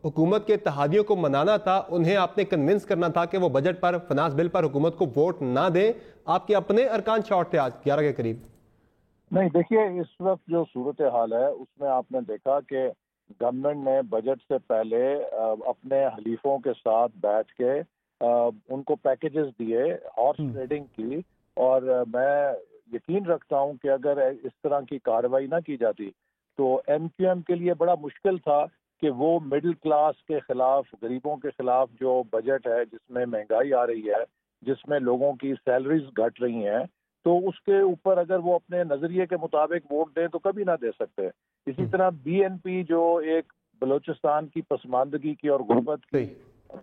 حکومت کے اتحادیوں کو منانا تھا، انہیں آپ نے کنونس کرنا تھا کہ وہ بجٹ پر، فنانس بل پر حکومت کو ووٹ نہ دیں. آپ کے اپنے ارکان شارٹ تھے آج 11 کے قریب. نہیں، دیکھیے اس وقت جو صورتحال ہے اس میں آپ نے دیکھا کہ گورنمنٹ نے بجٹ سے پہلے اپنے حلیفوں کے ساتھ بیٹھ کے ان کو پیکیجز دیے ہارس ٹریڈنگ کی، اور میں یقین رکھتا ہوں کہ اگر اس طرح کی کارروائی نہ کی جاتی تو ایم کیو ایم کے لیے بڑا مشکل تھا کہ وہ مڈل کلاس کے خلاف، غریبوں کے خلاف جو بجٹ ہے جس میں مہنگائی آ رہی ہے، جس میں لوگوں کی سیلریز گھٹ رہی ہیں، تو اس کے اوپر اگر وہ اپنے نظریے کے مطابق ووٹ دیں تو کبھی نہ دے سکتے. اسی طرح بی این پی جو ایک بلوچستان کی پسماندگی کی اور غربت کی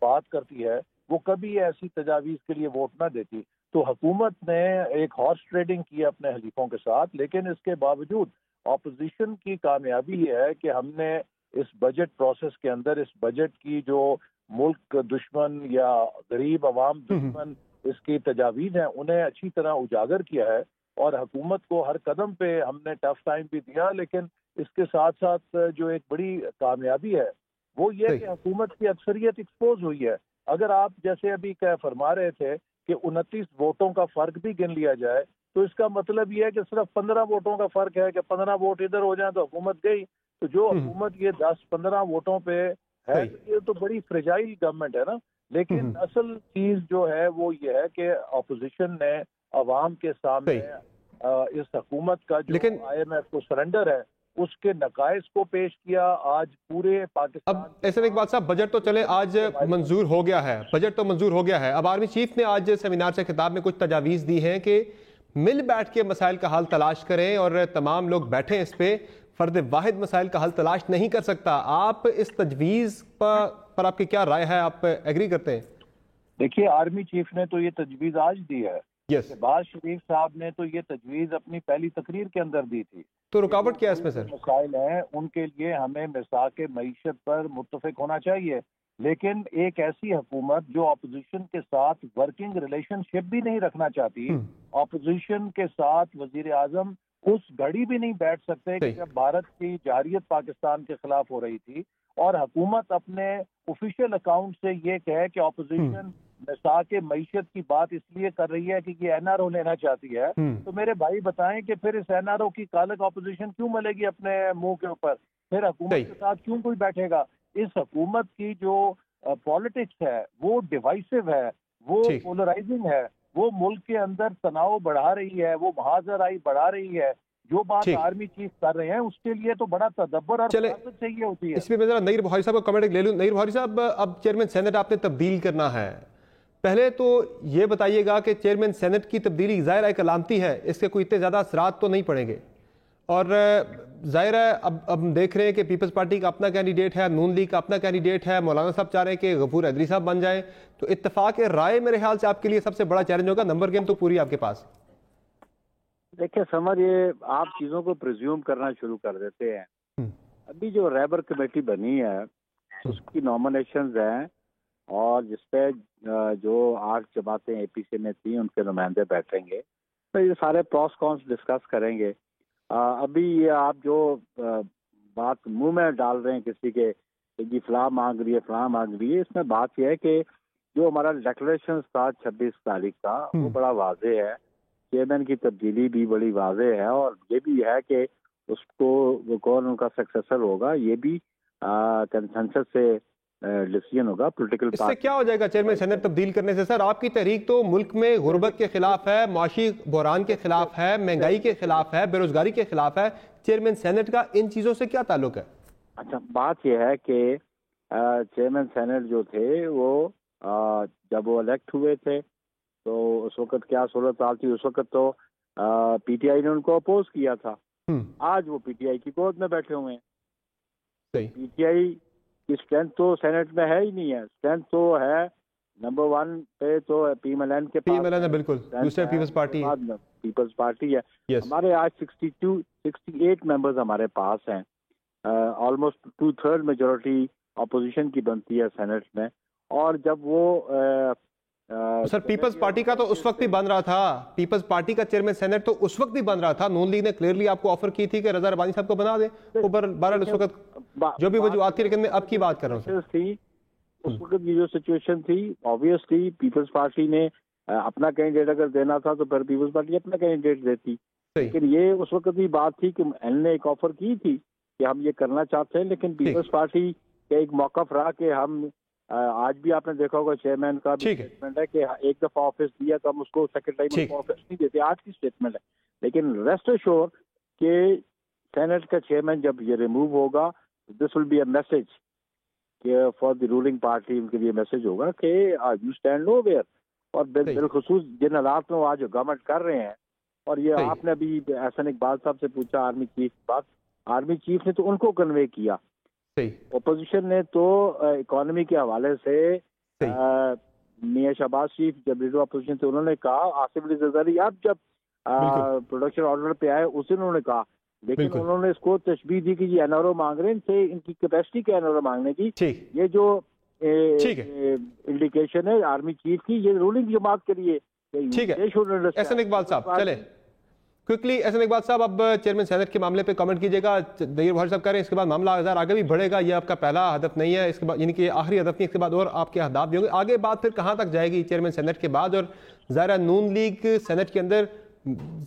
بات کرتی ہے، وہ کبھی ایسی تجاویز کے لیے ووٹ نہ دیتی. تو حکومت نے ایک ہارس ٹریڈنگ کی اپنے حلیفوں کے ساتھ، لیکن اس کے باوجود اپوزیشن کی کامیابی یہ ہے کہ ہم نے اس بجٹ پروسیس کے اندر اس بجٹ کی جو ملک دشمن یا غریب عوام دشمن اس کی تجاویز ہیں انہیں اچھی طرح اجاگر کیا ہے، اور حکومت کو ہر قدم پہ ہم نے ٹف ٹائم بھی دیا. لیکن اس کے ساتھ ساتھ جو ایک بڑی کامیابی ہے وہ یہ کہ حکومت کی اکثریت ایکسپوز ہوئی ہے. اگر آپ جیسے ابھی فرما رہے تھے کہ 29 ووٹوں کا فرق بھی گن لیا جائے تو اس کا مطلب یہ ہے کہ صرف 15 ووٹوں کا فرق ہے کہ 15 ووٹ ادھر ہو جائیں تو حکومت گئی. تو جو حکومت یہ 10-15 ووٹوں پہ ہے، یہ تو بڑی فریجائل گورنمنٹ ہے نا. لیکن اصل چیز جو ہے وہ یہ ہے کہ اپوزیشن نے عوام کے سامنے اس حکومت کا جو آئی ایم ایف کو سرنڈر ہے اس کے نقائص کو پیش کیا. آج پورے پاکستان، اب ایسے ایک بات صاحب، بجٹ تو چلے آج منظور ہو گیا ہے، بجٹ تو منظور ہو گیا ہے. اب آرمی چیف نے آج سیمینار سے خطاب میں کچھ تجاویز دی ہیں کہ مل بیٹھ کے مسائل کا حل تلاش کریں، اور تمام لوگ بیٹھیں اس پہ. فرد واحد مسائل کا حل تلاش نہیں کر سکتا. آپ اس تجویز پر آپ کی کیا رائے ہے؟ آپ ایگری کرتے ہیں؟ دیکھیے، آرمی چیف نے تو یہ تجویز آج دی ہے. شہباز شریف صاحب نے تو یہ تجویز اپنی پہلی تقریر کے اندر دی تھی. تو رکاوٹ کیا ہے اس میں سر؟ مسائل ہیں ان کے لیے ہمیں مساق معیشت پر متفق ہونا چاہیے، لیکن ایک ایسی حکومت جو اپوزیشن کے ساتھ ورکنگ ریلیشن شپ بھی نہیں رکھنا چاہتی، اپوزیشن کے ساتھ وزیر اعظم اس گھڑی بھی نہیں بیٹھ سکتے کہ جب بھارت کی جارحیت پاکستان کے خلاف ہو رہی تھی اور حکومت اپنے آفیشیل اکاؤنٹ سے یہ کہے کہ اپوزیشن مساق معیشت کی بات اس لیے کر رہی ہے کہ یہ این آر او لینا چاہتی ہے. تو میرے بھائی بتائیں کہ پھر اس این آر او کی کالک اپوزیشن کیوں ملے گی اپنے منہ کے اوپر؟ پھر حکومت کے ساتھ کیوں کوئی بیٹھے گا؟ اس حکومت کی جو پالیٹکس ہے وہ ڈیوائسو ہے، وہ پولرائزنگ ہے، وہ ملک کے اندر تناؤ بڑھا رہی ہے، وہ محاذ آرائی بڑھا رہی ہے. جو بات آرمی چیف کر رہے ہیں اس کے لیے تو بڑا تدبر اور قیادت چاہیے ہوتی ہے. اس میں ذرا نیر بخاری صاحب کو کمنٹ لے لوں. نیر بخاری صاحب، اب چیئرمین سینٹ آپ نے تبدیل کرنا ہے. پہلے تو یہ بتائیے گا کہ چیئرمین سینٹ کی تبدیلی ظاہر ہے ایک علامتی ہے، اس کے کوئی اتنے زیادہ اثرات تو نہیں پڑیں گے، اور ظاہر ہے اب ہم دیکھ رہے ہیں کہ پیپلز پارٹی کا اپنا کینڈیڈیٹ ہے، نون لیگ کا اپنا کینڈیڈیٹ ہے، مولانا صاحب چاہ رہے ہیں کہ غفور حیدری صاحب بن جائیں. تو اتفاق رائے میرے خیال سے آپ کے لیے سب سے بڑا چیلنج ہوگا. نمبر گیم تو پوری آپ کے پاس. دیکھیں سمر، یہ آپ چیزوں کو پریزیوم کرنا شروع کر دیتے ہیں. ابھی جو ریبر کمیٹی بنی ہے اس کی نامینیشنز ہیں، اور جس پہ جو 8 جماعتیں اے پی سی میں تھیں ان کے نمائندے بیٹھیں گے، تو یہ سارے پروس کونس ڈسکس کریں گے. ابھی یہ آپ جو بات منہ میں ڈال رہے ہیں کسی کے جی فلاں مانگ رہی ہے فلاں مانگ رہی ہے، اس میں بات یہ ہے کہ جو ہمارا ڈیکلریشن تھا 26 تاریخ کا وہ بڑا واضح ہے चेयरमैन की तब्दीली भी बड़ी वाज़ेह है और ये भी है कि उसको कौन उनका सक्सेसर होगा, ये भी कंसेंसस से डिसीजन होगा पॉलिटिकल इससे पार्टी। क्या हो जाएगा चेयरमैन सेनेट तब्दील करने से? सर, आपकी तहरीक तो मुल्क में गुर्बत के खिलाफ है, माशी बहरान के खिलाफ है, महंगाई के खिलाफ है, बेरोजगारी के खिलाफ है। चेयरमैन सेनेट का इन चीजों से क्या ताल्लुक है? अच्छा, बात यह है कि चेयरमैन सेनेट जो थे वो जब वो इलेक्ट हुए थे तो उस वक्त क्या सूरत हाल थी, उस वक्त तो पीटीआई ने उनको अपोज किया था। आज वो पीटीआई की गोद में बैठे हुए हैं। पीटीआई की स्ट्रेंथ तो सेनेट में है ही नहीं है। स्ट्रेंथ तो है नंबर 1 पे तो पीएमएलएन के पास, पीएमएलएन है, बिल्कुल, दूसरे पीपल्स पार्टी है, पीपल्स पार्टी है। हमारे आज 68 मेंबर्स हमारे पास हैं। ऑलमोस्ट 2/3 मेजोरिटी अपोजिशन की बनती है सेनेट में। और जब वो सर, पीपल्स पार्टी का तो उस वक्त भी बन रहा था, पीपल्स पार्टी का चेयरमैन सेनेट तो उस वक्त भी बन रहा था। नून लीग ने क्लियरली आपको ऑफर की थी कि रजा रबानी साहब को बना दे। बहरहाल उस वक्त जो भी वजूहात थी, लेकिन मैं अब की बात कर रहा हूँ थी उस वक्त की जो सिचुएशन थी, ऑब्वियसली पीपल्स पार्टी ने अपना कैंडिडेट अगर देना था तो फिर पीपल्स पार्टी अपना कैंडिडेट देती। लेकिन ये उस वक्त की बात थी कि एल ने एक ऑफर की थी कि हम ये करना चाहते हैं, लेकिन पीपल्स पार्टी का एक मौकफ रहा कि हम आज भी आपने देखा होगा चेयरमैन का भी स्टेटमेंट है कि एक दफा ऑफिस दिया तो हम उसको सेकंड टाइम ऑफिस नहीं देते। आज की स्टेटमेंट है। लेकिन रेस्ट एश्योर कि सेनेट का चेयरमैन जब ये रिमूव होगा, this will be a message for the ruling party. उनके लिए मैसेज होगा कि यू स्टैंड नो वेयर। और बिलखुसूस जिन हालात में वो आज गवर्नमेंट कर रहे हैं, और ये आपने अभी एहसन इकबाल साहब से पूछा आर्मी चीफ बात, आर्मी चीफ ने तो उनको कन्वे किया। ओपोजिशन ने तो इकोनॉमी के हवाले से मियां शहबाज शरीफ जब लीडर अपोजिशन थे उन्होंने कहा, आसिफ अली जरदारी अब जब प्रोडक्शन ऑर्डर पे आए उस दिन उन्होंने कहा, लेकिन उन्होंने इसको तशबीह दी कि ये एनआरओ मांग रहे हैं, इनसे इनकी कैपेसिटी क्या एनआरओ मांगने की। ये जो इंडिकेशन है आर्मी चीफ की, ये रूलिंग जमात के लिए। ठीक है एहसन इकबाल साहब, चले क्विकली एहसन इकबाल साहब, अब चेयरमैन सेनेट के मामले पे कमेंट कीजिएगा। दहीर भाई साहब कह रहे हैं इसके बाद मामला आगे भी बढ़ेगा, ये आपका पहला हदफ नहीं है, इसके बाद यानी कि आखिरी हदफ नहीं, इसके बाद और आपके अहदाफ भी होंगे। आगे बात फिर कहाँ तक जाएगी चेयरमैन सेनेट के बाद? और ज़ाहिर नून लीग सेनेट के अंदर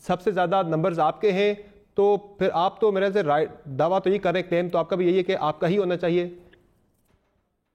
सबसे ज़्यादा नंबर्स आपके हैं, तो फिर आप तो मेरे से दावा तो ये कर रहे हैं, क्लेम तो आपका भी यही है कि आपका ही होना चाहिए।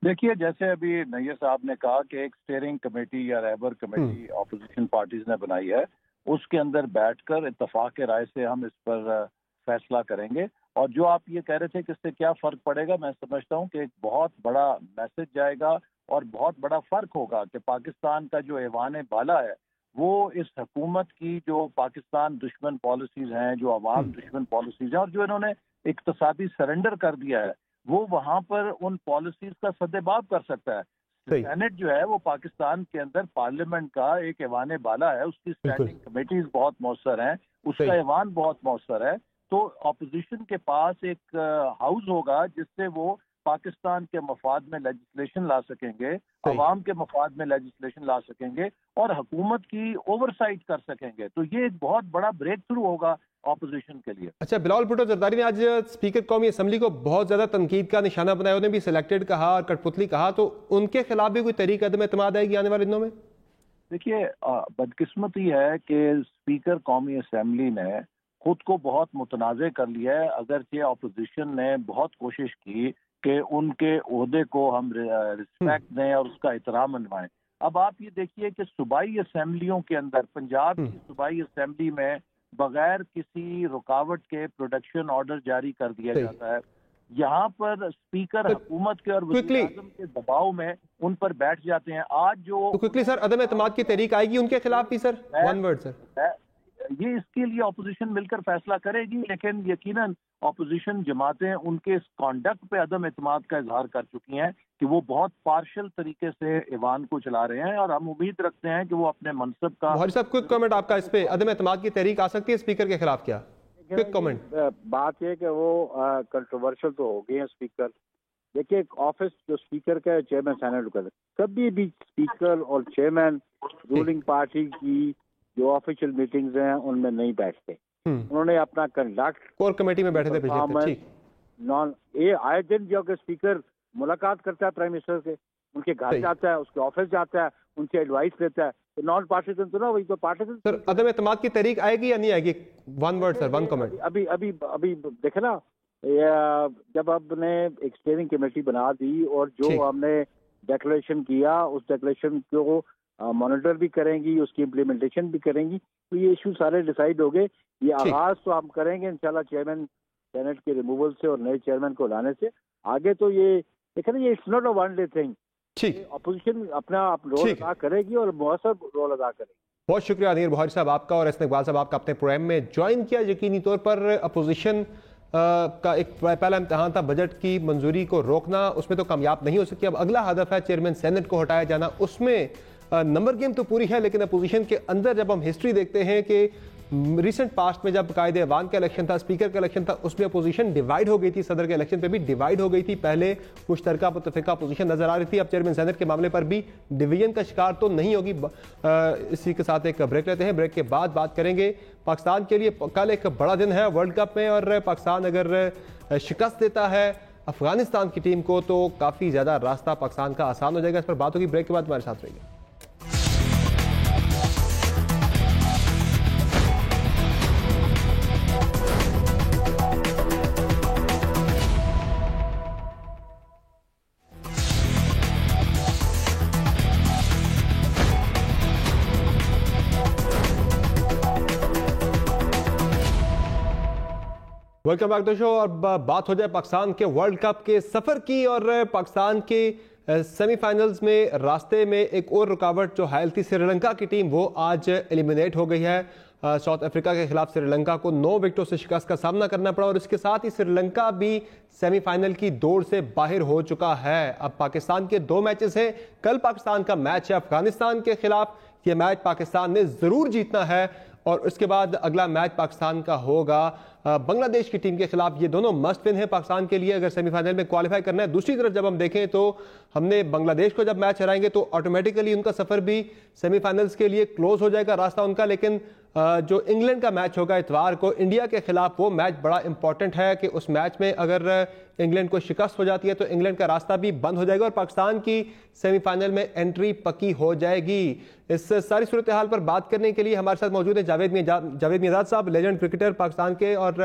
देखिए, जैसे अभी नैयर साहब ने कहा कि एक स्टीयरिंग कमेटी या रहबर कमेटी अपोजिशन पार्टीज ने बनाई है, उसके अंदर बैठकर इत्तफाक के राय से हम इस पर फैसला करेंगे। और जो आप ये कह रहे थे कि इससे क्या फ़र्क पड़ेगा, मैं समझता हूँ कि एक बहुत बड़ा मैसेज जाएगा और बहुत बड़ा फ़र्क होगा कि पाकिस्तान का जो ऐवान बाला है वो इस हुकूमत की जो पाकिस्तान दुश्मन पॉलिसीज़ हैं, जो अवाम दुश्मन पॉलिसीज़ हैं, और जो इन्होंने इक्तसादी सरेंडर कर दिया है, वो वहाँ पर उन पॉलिसीज़ का सद्देबाब कर सकता है। सेनेट जो है वो पाकिस्तान के अंदर पार्लियामेंट का एक ऐवान बाला है, उसकी स्टैंडिंग कमेटीज बहुत मौसर हैं, उसका ऐवान बहुत मौसर है। तो अपोजिशन के पास एक हाउस होगा जिससे वो पाकिस्तान के मफाद में लेजिस्लेशन ला सकेंगे, अवाम के मफाद में लेजिस्लेशन ला सकेंगे और हुकूमत की ओवरसाइट कर सकेंगे। तो ये एक बहुत बड़ा ब्रेक थ्रू होगा ऑपोजिशन के लिए। अच्छा, बिलावल भुट्टो जरदारी ने आज स्पीकर कौमी असम्बली को बहुत ज्यादा तनकीद का निशाना बनाया, उन्हें भी सिलेक्टेड कहा और कठपुतली कहा, तो उनके खिलाफ भी कोई तहरीक अदम एतमाद आएगी आने वाले दिनों में? देखिए, बदकिस्मती है कि स्पीकर कौमी असम्बली ने खुद को बहुत मुतनाज़ कर लिया है। अगरचे अपोजिशन ने बहुत कोशिश की कि उनके ओहदे को हम रिस्पेक्ट दें और उसका एहतराम मनवाएं। अब आप ये देखिए कि सूबाई असम्बलियों के अंदर, पंजाब की सूबाई असम्बली में बगैर किसी रुकावट के प्रोडक्शन ऑर्डर जारी कर दिया जाता है। यहाँ पर स्पीकर हुकूमत के और वज़ीर आज़म के दबाव में उन पर बैठ जाते हैं। आज जो तो क्विकली सर, अदम एतमाद की तहरीक आएगी उनके खिलाफ भी सर? One word sir. ये इसके लिए अपोजिशन मिलकर फैसला करेगी, लेकिन यकीनन अपोजिशन जमातें उनके इस कॉन्डक्ट पे अदम एतमाद का इजहार कर चुकी हैं कि वो बहुत पार्शल तरीके से ईवान को चला रहे हैं, और हम उम्मीद रखते हैं कि वो अपने मनसब का। भाई साहब, क्विक कमेंट आपका इस पे, अदम एतमाद की तहरीक आ सकती है स्पीकर के खिलाफ क्या? Quick comment. बात यह कि वो कंट्रोवर्शियल तो हो गए हैं स्पीकर। देखिए, ऑफिस जो स्पीकर का है चेयरमैन सेनेट का, कभी भी स्पीकर और चेयरमैन रूलिंग पार्टी की जो ऑफिशियल मीटिंग्स हैं उनमें नहीं बैठते। उन्होंने अपना कंडक्ट कोर कमेटी में बैठे थे पिछले नॉन ये आए दिन जो कि स्पीकर मुलाकात करता है प्राइम मिनिस्टर से, उनके घर जाता है, उसके ऑफिस जाता है, उनसे एडवाइस लेता है। तो नॉन पार्टीजन तो ना, वही तो पार्टीजन। सर अदम एतमाद की तहरीक आएगी या नहीं आएगी? One word sir, one comment. अभी अभी अभी देखे ना, जब आपने एक स्टीयरिंग कमेटी बना दी और जो हमने डिक्लेरेशन किया, उस डिक्लेरेशन को मॉनिटर भी करेंगी, उसकी इम्प्लीमेंटेशन भी करेंगी, तो ये इशू सारे डिसाइड हो गए। ये आगाज तो हम करेंगे इंशाल्लाह चेयरमैन सेनेट के रिमूवल से और नए चेयरमैन को लाने से। आगे तो ये देखे ना, ये it's not a one day thing. ठीक, अपोजिशन अपना रोल अदा करेगी और मौसम रोल अदा करेगी। बहुत शुक्रिया अनीर बुहारी साहब आपका और एहसन इकबाल साहब आपका अपने प्रोग्राम में ज्वाइन किया। यकीनी तौर पर अपोजिशन का एक पहला इम्तहान था बजट की मंजूरी को रोकना, उसमें तो कामयाब नहीं हो सकी। अब अगला हदफ है चेयरमैन सेनेट को हटाया जाना। उसमें नंबर गेम तो पूरी है, लेकिन अपोजिशन के अंदर जब हम हिस्ट्री देखते हैं कि रिसेंट पास्ट में जब कायदे अवान का इलेक्शन था, स्पीकर का इलेक्शन था, उसमें अपोजिशन डिवाइड हो गई थी। सदर के इलेक्शन पे भी डिवाइड हो गई थी। पहले मुश्तरका मुत्तफिका अपोजिशन नजर आ रही थी, अब चेयरमैन सेनेट के मामले पर भी डिवीजन का शिकार तो नहीं होगी। इसी के साथ एक ब्रेक लेते हैं, ब्रेक के बाद बात करेंगे पाकिस्तान के लिए कल एक बड़ा दिन है वर्ल्ड कप में, और पाकिस्तान अगर शिकस्त देता है अफगानिस्तान की टीम को तो काफी ज्यादा रास्ता पाकिस्तान का आसान हो जाएगा। इस पर बात होगी ब्रेक के बाद। हमारे साथ रहिए। Welcome back to show. अब बात हो जाए पाकिस्तान के वर्ल्ड कप के सफर की, और पाकिस्तान के सेमीफाइनल्स में रास्ते में एक और रुकावट जो हायल थी, श्रीलंका की टीम, वो आज एलिमिनेट हो गई है। साउथ अफ्रीका के खिलाफ श्रीलंका को 9 विकेटों से शिकस्त का सामना करना पड़ा, और इसके साथ ही श्रीलंका भी सेमीफाइनल की दौड़ से बाहर हो चुका है। अब पाकिस्तान के 2 मैचेस हैं। कल पाकिस्तान का मैच है अफगानिस्तान के खिलाफ, यह मैच पाकिस्तान ने जरूर जीतना है, और उसके बाद अगला मैच पाकिस्तान का होगा बांग्लादेश की टीम के खिलाफ। ये दोनों मस्ट विन है पाकिस्तान के लिए अगर सेमीफाइनल में क्वालिफाई करना है। दूसरी तरफ जब हम देखें तो हमने बांग्लादेश को जब मैच हराएंगे तो ऑटोमेटिकली उनका सफर भी सेमीफाइनल्स के लिए क्लोज हो जाएगा रास्ता उनका। लेकिन जो इंग्लैंड का मैच होगा इतवार को इंडिया के खिलाफ, वो मैच बड़ा इंपॉर्टेंट है कि उस मैच में अगर इंग्लैंड को शिकस्त हो जाती है तो इंग्लैंड का रास्ता भी बंद हो जाएगा और पाकिस्तान की सेमीफाइनल में एंट्री पक्की हो जाएगी। इस सारी सूरत हाल पर बात करने के लिए हमारे साथ मौजूद है जावेद मियादाद साहब, लेजेंड क्रिकेटर पाकिस्तान के और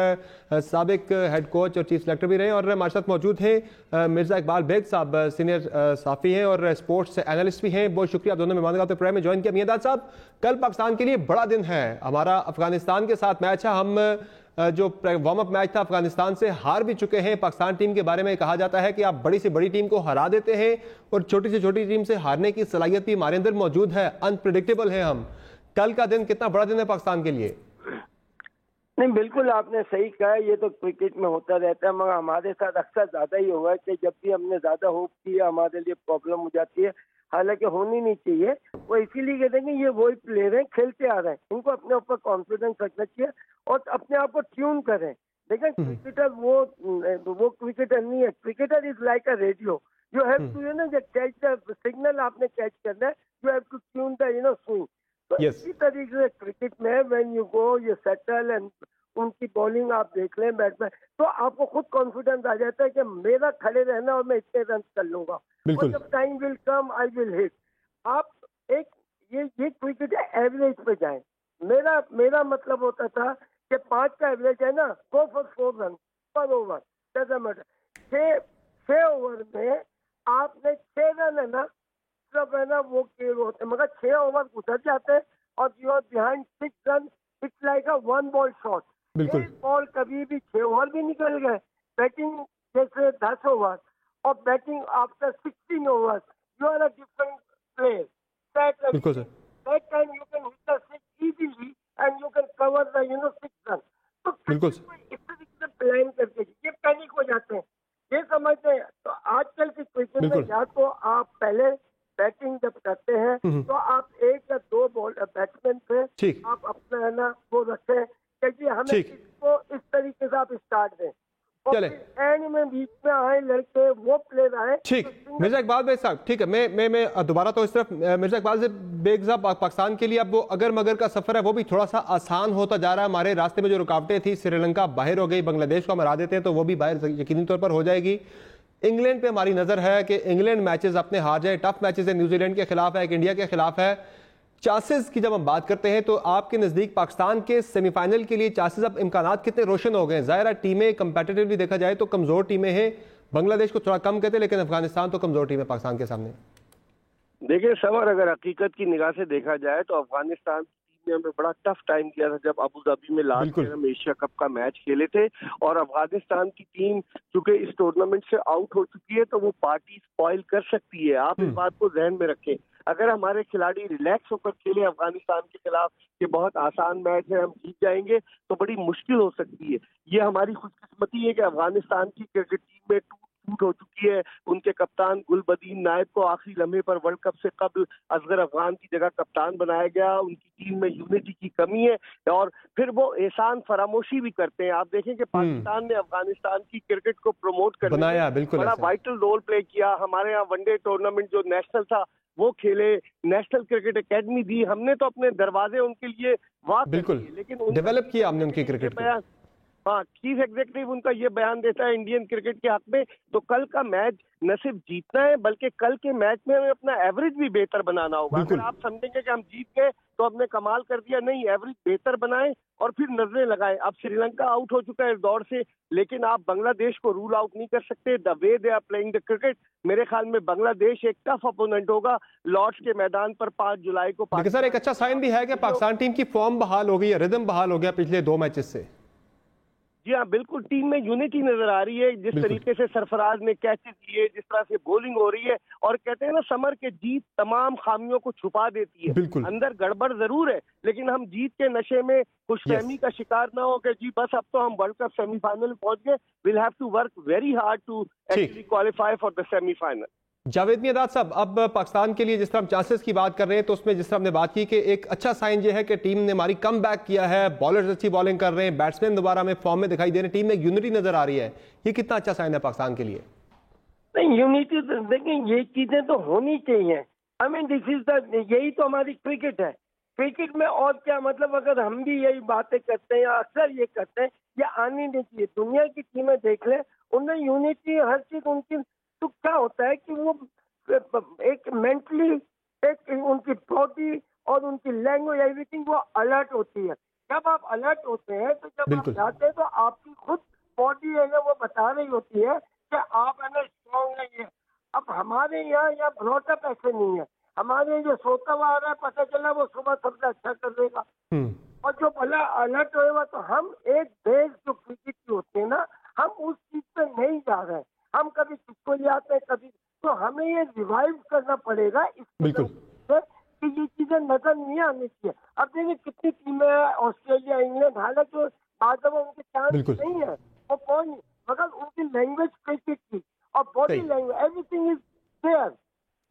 साबिक हेड कोच और चीफ सेलेक्टर भी रहे, और हमारे साथ मौजूद हैं मिर्जा इकबाल बेग साहब, सीनियर साफी हैं और स्पोर्ट्स एनालिस्ट भी हैं। बहुत शुक्रिया आप दोनों मेहमानों का अपने प्रोग्राम में ज्वाइन किया। मियादाद साहब, कल पाकिस्तान के लिए बड़ा दिन है, हमारा अफगानिस्तान के साथ मैच है। हम जो वार्म अप मैच था अफगानिस्तान से हार भी चुके हैं। पाकिस्तान टीम के बारे में कहा जाता है कि आप बड़ी से बड़ी टीम को हरा देते हैं और छोटी से छोटी टीम से हारने की सलाहियत भी हमारे अंदर मौजूद है, अनप्रेडिक्टेबल है हम। कल का दिन कितना बड़ा दिन है पाकिस्तान के लिए? नहीं, बिल्कुल आपने सही कहा, ये तो क्रिकेट में होता रहता है, मगर हमारे साथ अक्सर ज्यादा ही हुआ है कि जब भी हमने ज्यादा होप किया हमारे लिए प्रॉब्लम हो जाती है, हालांकि होनी नहीं चाहिए। वो इसीलिए कहते हैं कि ये वही प्लेयर हैं, खेलते आ रहे हैं, इनको अपने ऊपर कॉन्फिडेंस रखना चाहिए और अपने आप को ट्यून करें। देखें क्रिकेटर वो क्रिकेटर नहीं है, cricketer is like a radio, you have to catch the signal, आपने कैच करना है, you have to tune the swing. तो इसी तरीके से क्रिकेट में when you go you settle and उनकी बॉलिंग आप देख लें बैट्समैन, तो आपको खुद कॉन्फिडेंस आ जाता है कि मेरा खड़े रहना और मैं इतने रन कर लूंगा, और जब time will come I will hit. आप एक ये क्रिकेट एवरेज पे जाएं। मेरा मतलब होता था कि 5 का एवरेज है ना, गो फॉर 4 रन पर ओवर, डजंट मैटर। 6 ओवर में आपने 6 रन है ना, सब है ना वो खेल होते हैं, मगर 6 ओवर गुजर जाते हैं और you are behind 6 run, it's like a 1 ball shot. एक बॉल कभी भी 6 ओवर भी निकल गए, बैटिंग जैसे 10 ओवर और batting after 16 over, you are a different player. That time you can hit the 6 easily and you can cover the 6 run. तो इस तरीके से प्लान करके ये पैनिक हो जाते हैं, ये समझते हैं। तो आजकल की क्रिकेट में या तो आप पहले बैटिंग जब करते हैं तो आप 1 या 2 बैट्समैन पे आप अपना है ना वो रखें, क्योंकि हमें इसको इस तरीके से आप स्टार्ट दें, चले एंड में बीच में आए लड़के वो प्लेयर आए। ठीक, मिर्जा इकबाल बेग साहब, ठीक है, मैं दोबारा तो इस तरफ मिर्जा इकबाल से बेग साहब, पाकिस्तान के लिए अब वो अगर मगर का सफर है वो भी थोड़ा सा आसान होता जा रहा है। हमारे रास्ते में जो रुकावटें थी, श्रीलंका बाहर हो गई, बांग्लादेश को हम हरा देते हैं तो वो भी बाहर यकीनी तौर पर हो जाएगी। इंग्लैंड पे हमारी नजर है कि इंग्लैंड मैचेस अपने हार जाए, टफ मैचेस है, न्यूजीलैंड के खिलाफ है, एक इंडिया के खिलाफ है। चांसेस की जब हम बात करते हैं तो आपके नज़दीक पाकिस्तान के सेमीफाइनल के लिए चांसेस अब इम्कानात कितने रोशन हो गए? ज़ाहिर है टीमें कंपेटिटिवली देखा जाए तो कमज़ोर टीमें हैं, बांग्लादेश को थोड़ा कम कहते हैं, लेकिन अफगानिस्तान तो कमज़ोर टीम है पाकिस्तान के सामने। देखिए समर, अगर हकीकत की निगाह से देखा जाए तो अफगानिस्तान ने हमें बड़ा टफ टाइम किया था जब अबू धाबी में लास्ट ईयर हम एशिया कप का मैच खेले थे, और अफगानिस्तान की टीम चूंकि इस टूर्नामेंट से आउट हो चुकी है तो वो पार्टी स्पॉइल कर सकती है। आप इस बात को ध्यान में रखें। अगर हमारे खिलाड़ी रिलैक्स होकर खेले अफगानिस्तान के खिलाफ कि बहुत आसान मैच है, हम जीत जाएंगे, तो बड़ी मुश्किल हो सकती है। ये हमारी खुशकिस्मती है कि अफगानिस्तान की क्रिकेट टीम में टूट हो चुकी है। उनके कप्तान गुलबदीन नायब को आखिरी लम्हे पर वर्ल्ड कप से कबल असगर अफगान की जगह कप्तान बनाया गया। उनकी टीम में यूनिटी की कमी है और फिर वो एहसान फरामोशी भी करते हैं। आप देखें कि पाकिस्तान ने अफगानिस्तान की क्रिकेट को प्रमोट करने में बड़ा वाइटल रोल प्ले किया। हमारे यहाँ वनडे टूर्नामेंट जो नेशनल था वो खेले, नेशनल क्रिकेट एकेडमी दी, हमने तो अपने दरवाजे उनके लिए बिल्कुल लेकिन डेवलप किया हमने उनकी क्रिकेट को। हाँ, चीफ एग्जीक्यूटिव उनका ये बयान देता है इंडियन क्रिकेट के हक में, तो कल का मैच न सिर्फ जीतना है बल्कि कल के मैच में हमें अपना एवरेज भी बेहतर बनाना होगा। अगर आप समझेंगे कि हम जीत गए तो हमने कमाल कर दिया, नहीं, एवरेज बेहतर बनाएं और फिर नजरें लगाएं। अब श्रीलंका आउट हो चुका है इस दौर से, लेकिन आप बांग्लादेश को रूल आउट नहीं कर सकते। The way they are playing the cricket, मेरे ख्याल में बांग्लादेश एक टफ अपोनेंट होगा लॉर्ड्स के मैदान पर 5 जुलाई को। लेकिन सर एक अच्छा साइन भी है कि पाकिस्तान टीम की फॉर्म बहाल हो गई है, रिदम बहाल हो गया पिछले 2 मैचेस से। जी हाँ, बिल्कुल टीम में यूनिटी नजर आ रही है। जिस तरीके से सरफराज ने कैचेस लिए, जिस तरह से बॉलिंग हो रही है, और कहते हैं ना समर के जीत तमाम खामियों को छुपा देती है। अंदर गड़बड़ जरूर है लेकिन हम जीत के नशे में खुशफहमी का शिकार ना हो कि जी बस अब तो हम वर्ल्ड कप सेमीफाइनल में पहुंच गए। Will have to work very hard to actually qualify for the semifinal. Javed Miandad साहब, अब पाकिस्तान के लिए जिस तरह हम चांसेस की बात कर रहे हैं तो उसमें जिस तरह हमने बात की कि एक अच्छा साइन ये है कि टीम ने हमारी कम बैक किया है, बॉलर्स अच्छी बॉलिंग कर रहे हैं, बैट्समैन दोबारा में फॉर्म में दिखाई दे रहे हैं, टीम में यूनिटी नजर आ रही है, ये कितना अच्छा साइन है पाकिस्तान के लिए? नहीं, यूनिटी तो देखें, ये चीजें तो होनी चाहिए। I mean this is the, यही तो हमारी क्रिकेट है। क्रिकेट में और क्या मतलब, अगर हम भी यही बातें करते हैं या अक्सर ये करते हैं, ये आनी नहीं चाहिए। दुनिया की टीमें देख लें, उनमें यूनिटी हर चीज उनकी, तो क्या होता है कि वो एक मेंटली, एक उनकी बॉडी और उनकी लैंग्वेज, एवरीथिंग वो अलर्ट होती है। जब आप अलर्ट होते हैं तो जब आप जाते हैं तो आपकी खुद बॉडी है ना वो बता रही होती है कि आप है ना स्ट्रॉन्ग है। ये अब हमारे यहाँ ब्रॉटअप ऐसे नहीं है। हमारे जो सोता हुआ आ रहा है, पता चला वो सुबह सबसे अच्छा कर देगा, और जो भला अलर्ट होएगा। तो हम एक देश जो क्रिकेट की होते हैं ना, हम उस चीज पे नहीं जा रहे हैं। हम कभी किसको ले आते हैं, कभी, तो हमें ये रिवाइव करना पड़ेगा कि ये चीजें नजर नहीं आनी चाहिए। अब देखिए कितनी टीमें हैं, ऑस्ट्रेलिया, इंग्लैंड, हालांकि आज उनके चांस नहीं है, वो कौन, मगर उनकी लैंग्वेज क्रिकेट की और body language, everything is there.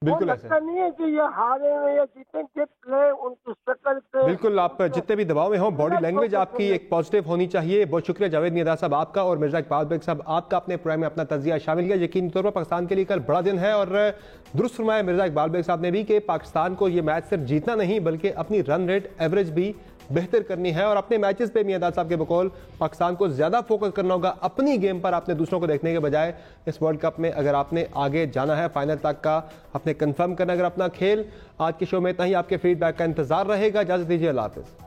बिल्कुल ऐसा नहीं है कि ये हारे हुए या जीते, प्ले उनकी शक्ल पे। बिल्कुल, आप जितने भी दबाव में हो, बॉडी लैंग्वेज आपकी एक पॉजिटिव होनी चाहिए। बहुत शुक्रिया जावेद मियांदाद साहब आपका, और मिर्जा इकबाल बेग साहब आपका अपने प्रोग्राम में अपना तजिया शामिल किया। यकीनी तौर पर पाकिस्तान के लिए कल बड़ा दिन है, और दुरुस्त फरमाया मिर्जा इकबाल बेग साहब ने भी कि पाकिस्तान को ये मैच सिर्फ जीतना नहीं बल्कि अपनी रन रेट एवरेज भी बेहतर करनी है, और अपने मैचेस पे मियांदाद साहब के बकौल पाकिस्तान को ज्यादा फोकस करना होगा अपनी गेम पर, आपने दूसरों को देखने के बजाय। इस वर्ल्ड कप में अगर आपने आगे जाना है फाइनल तक का, अपने कंफर्म करना अगर अपना खेल। आज के शो में इतना ही, आपके फीडबैक का इंतजार रहेगा। इजाजत दीजिए, अल्लाह हाफिज़।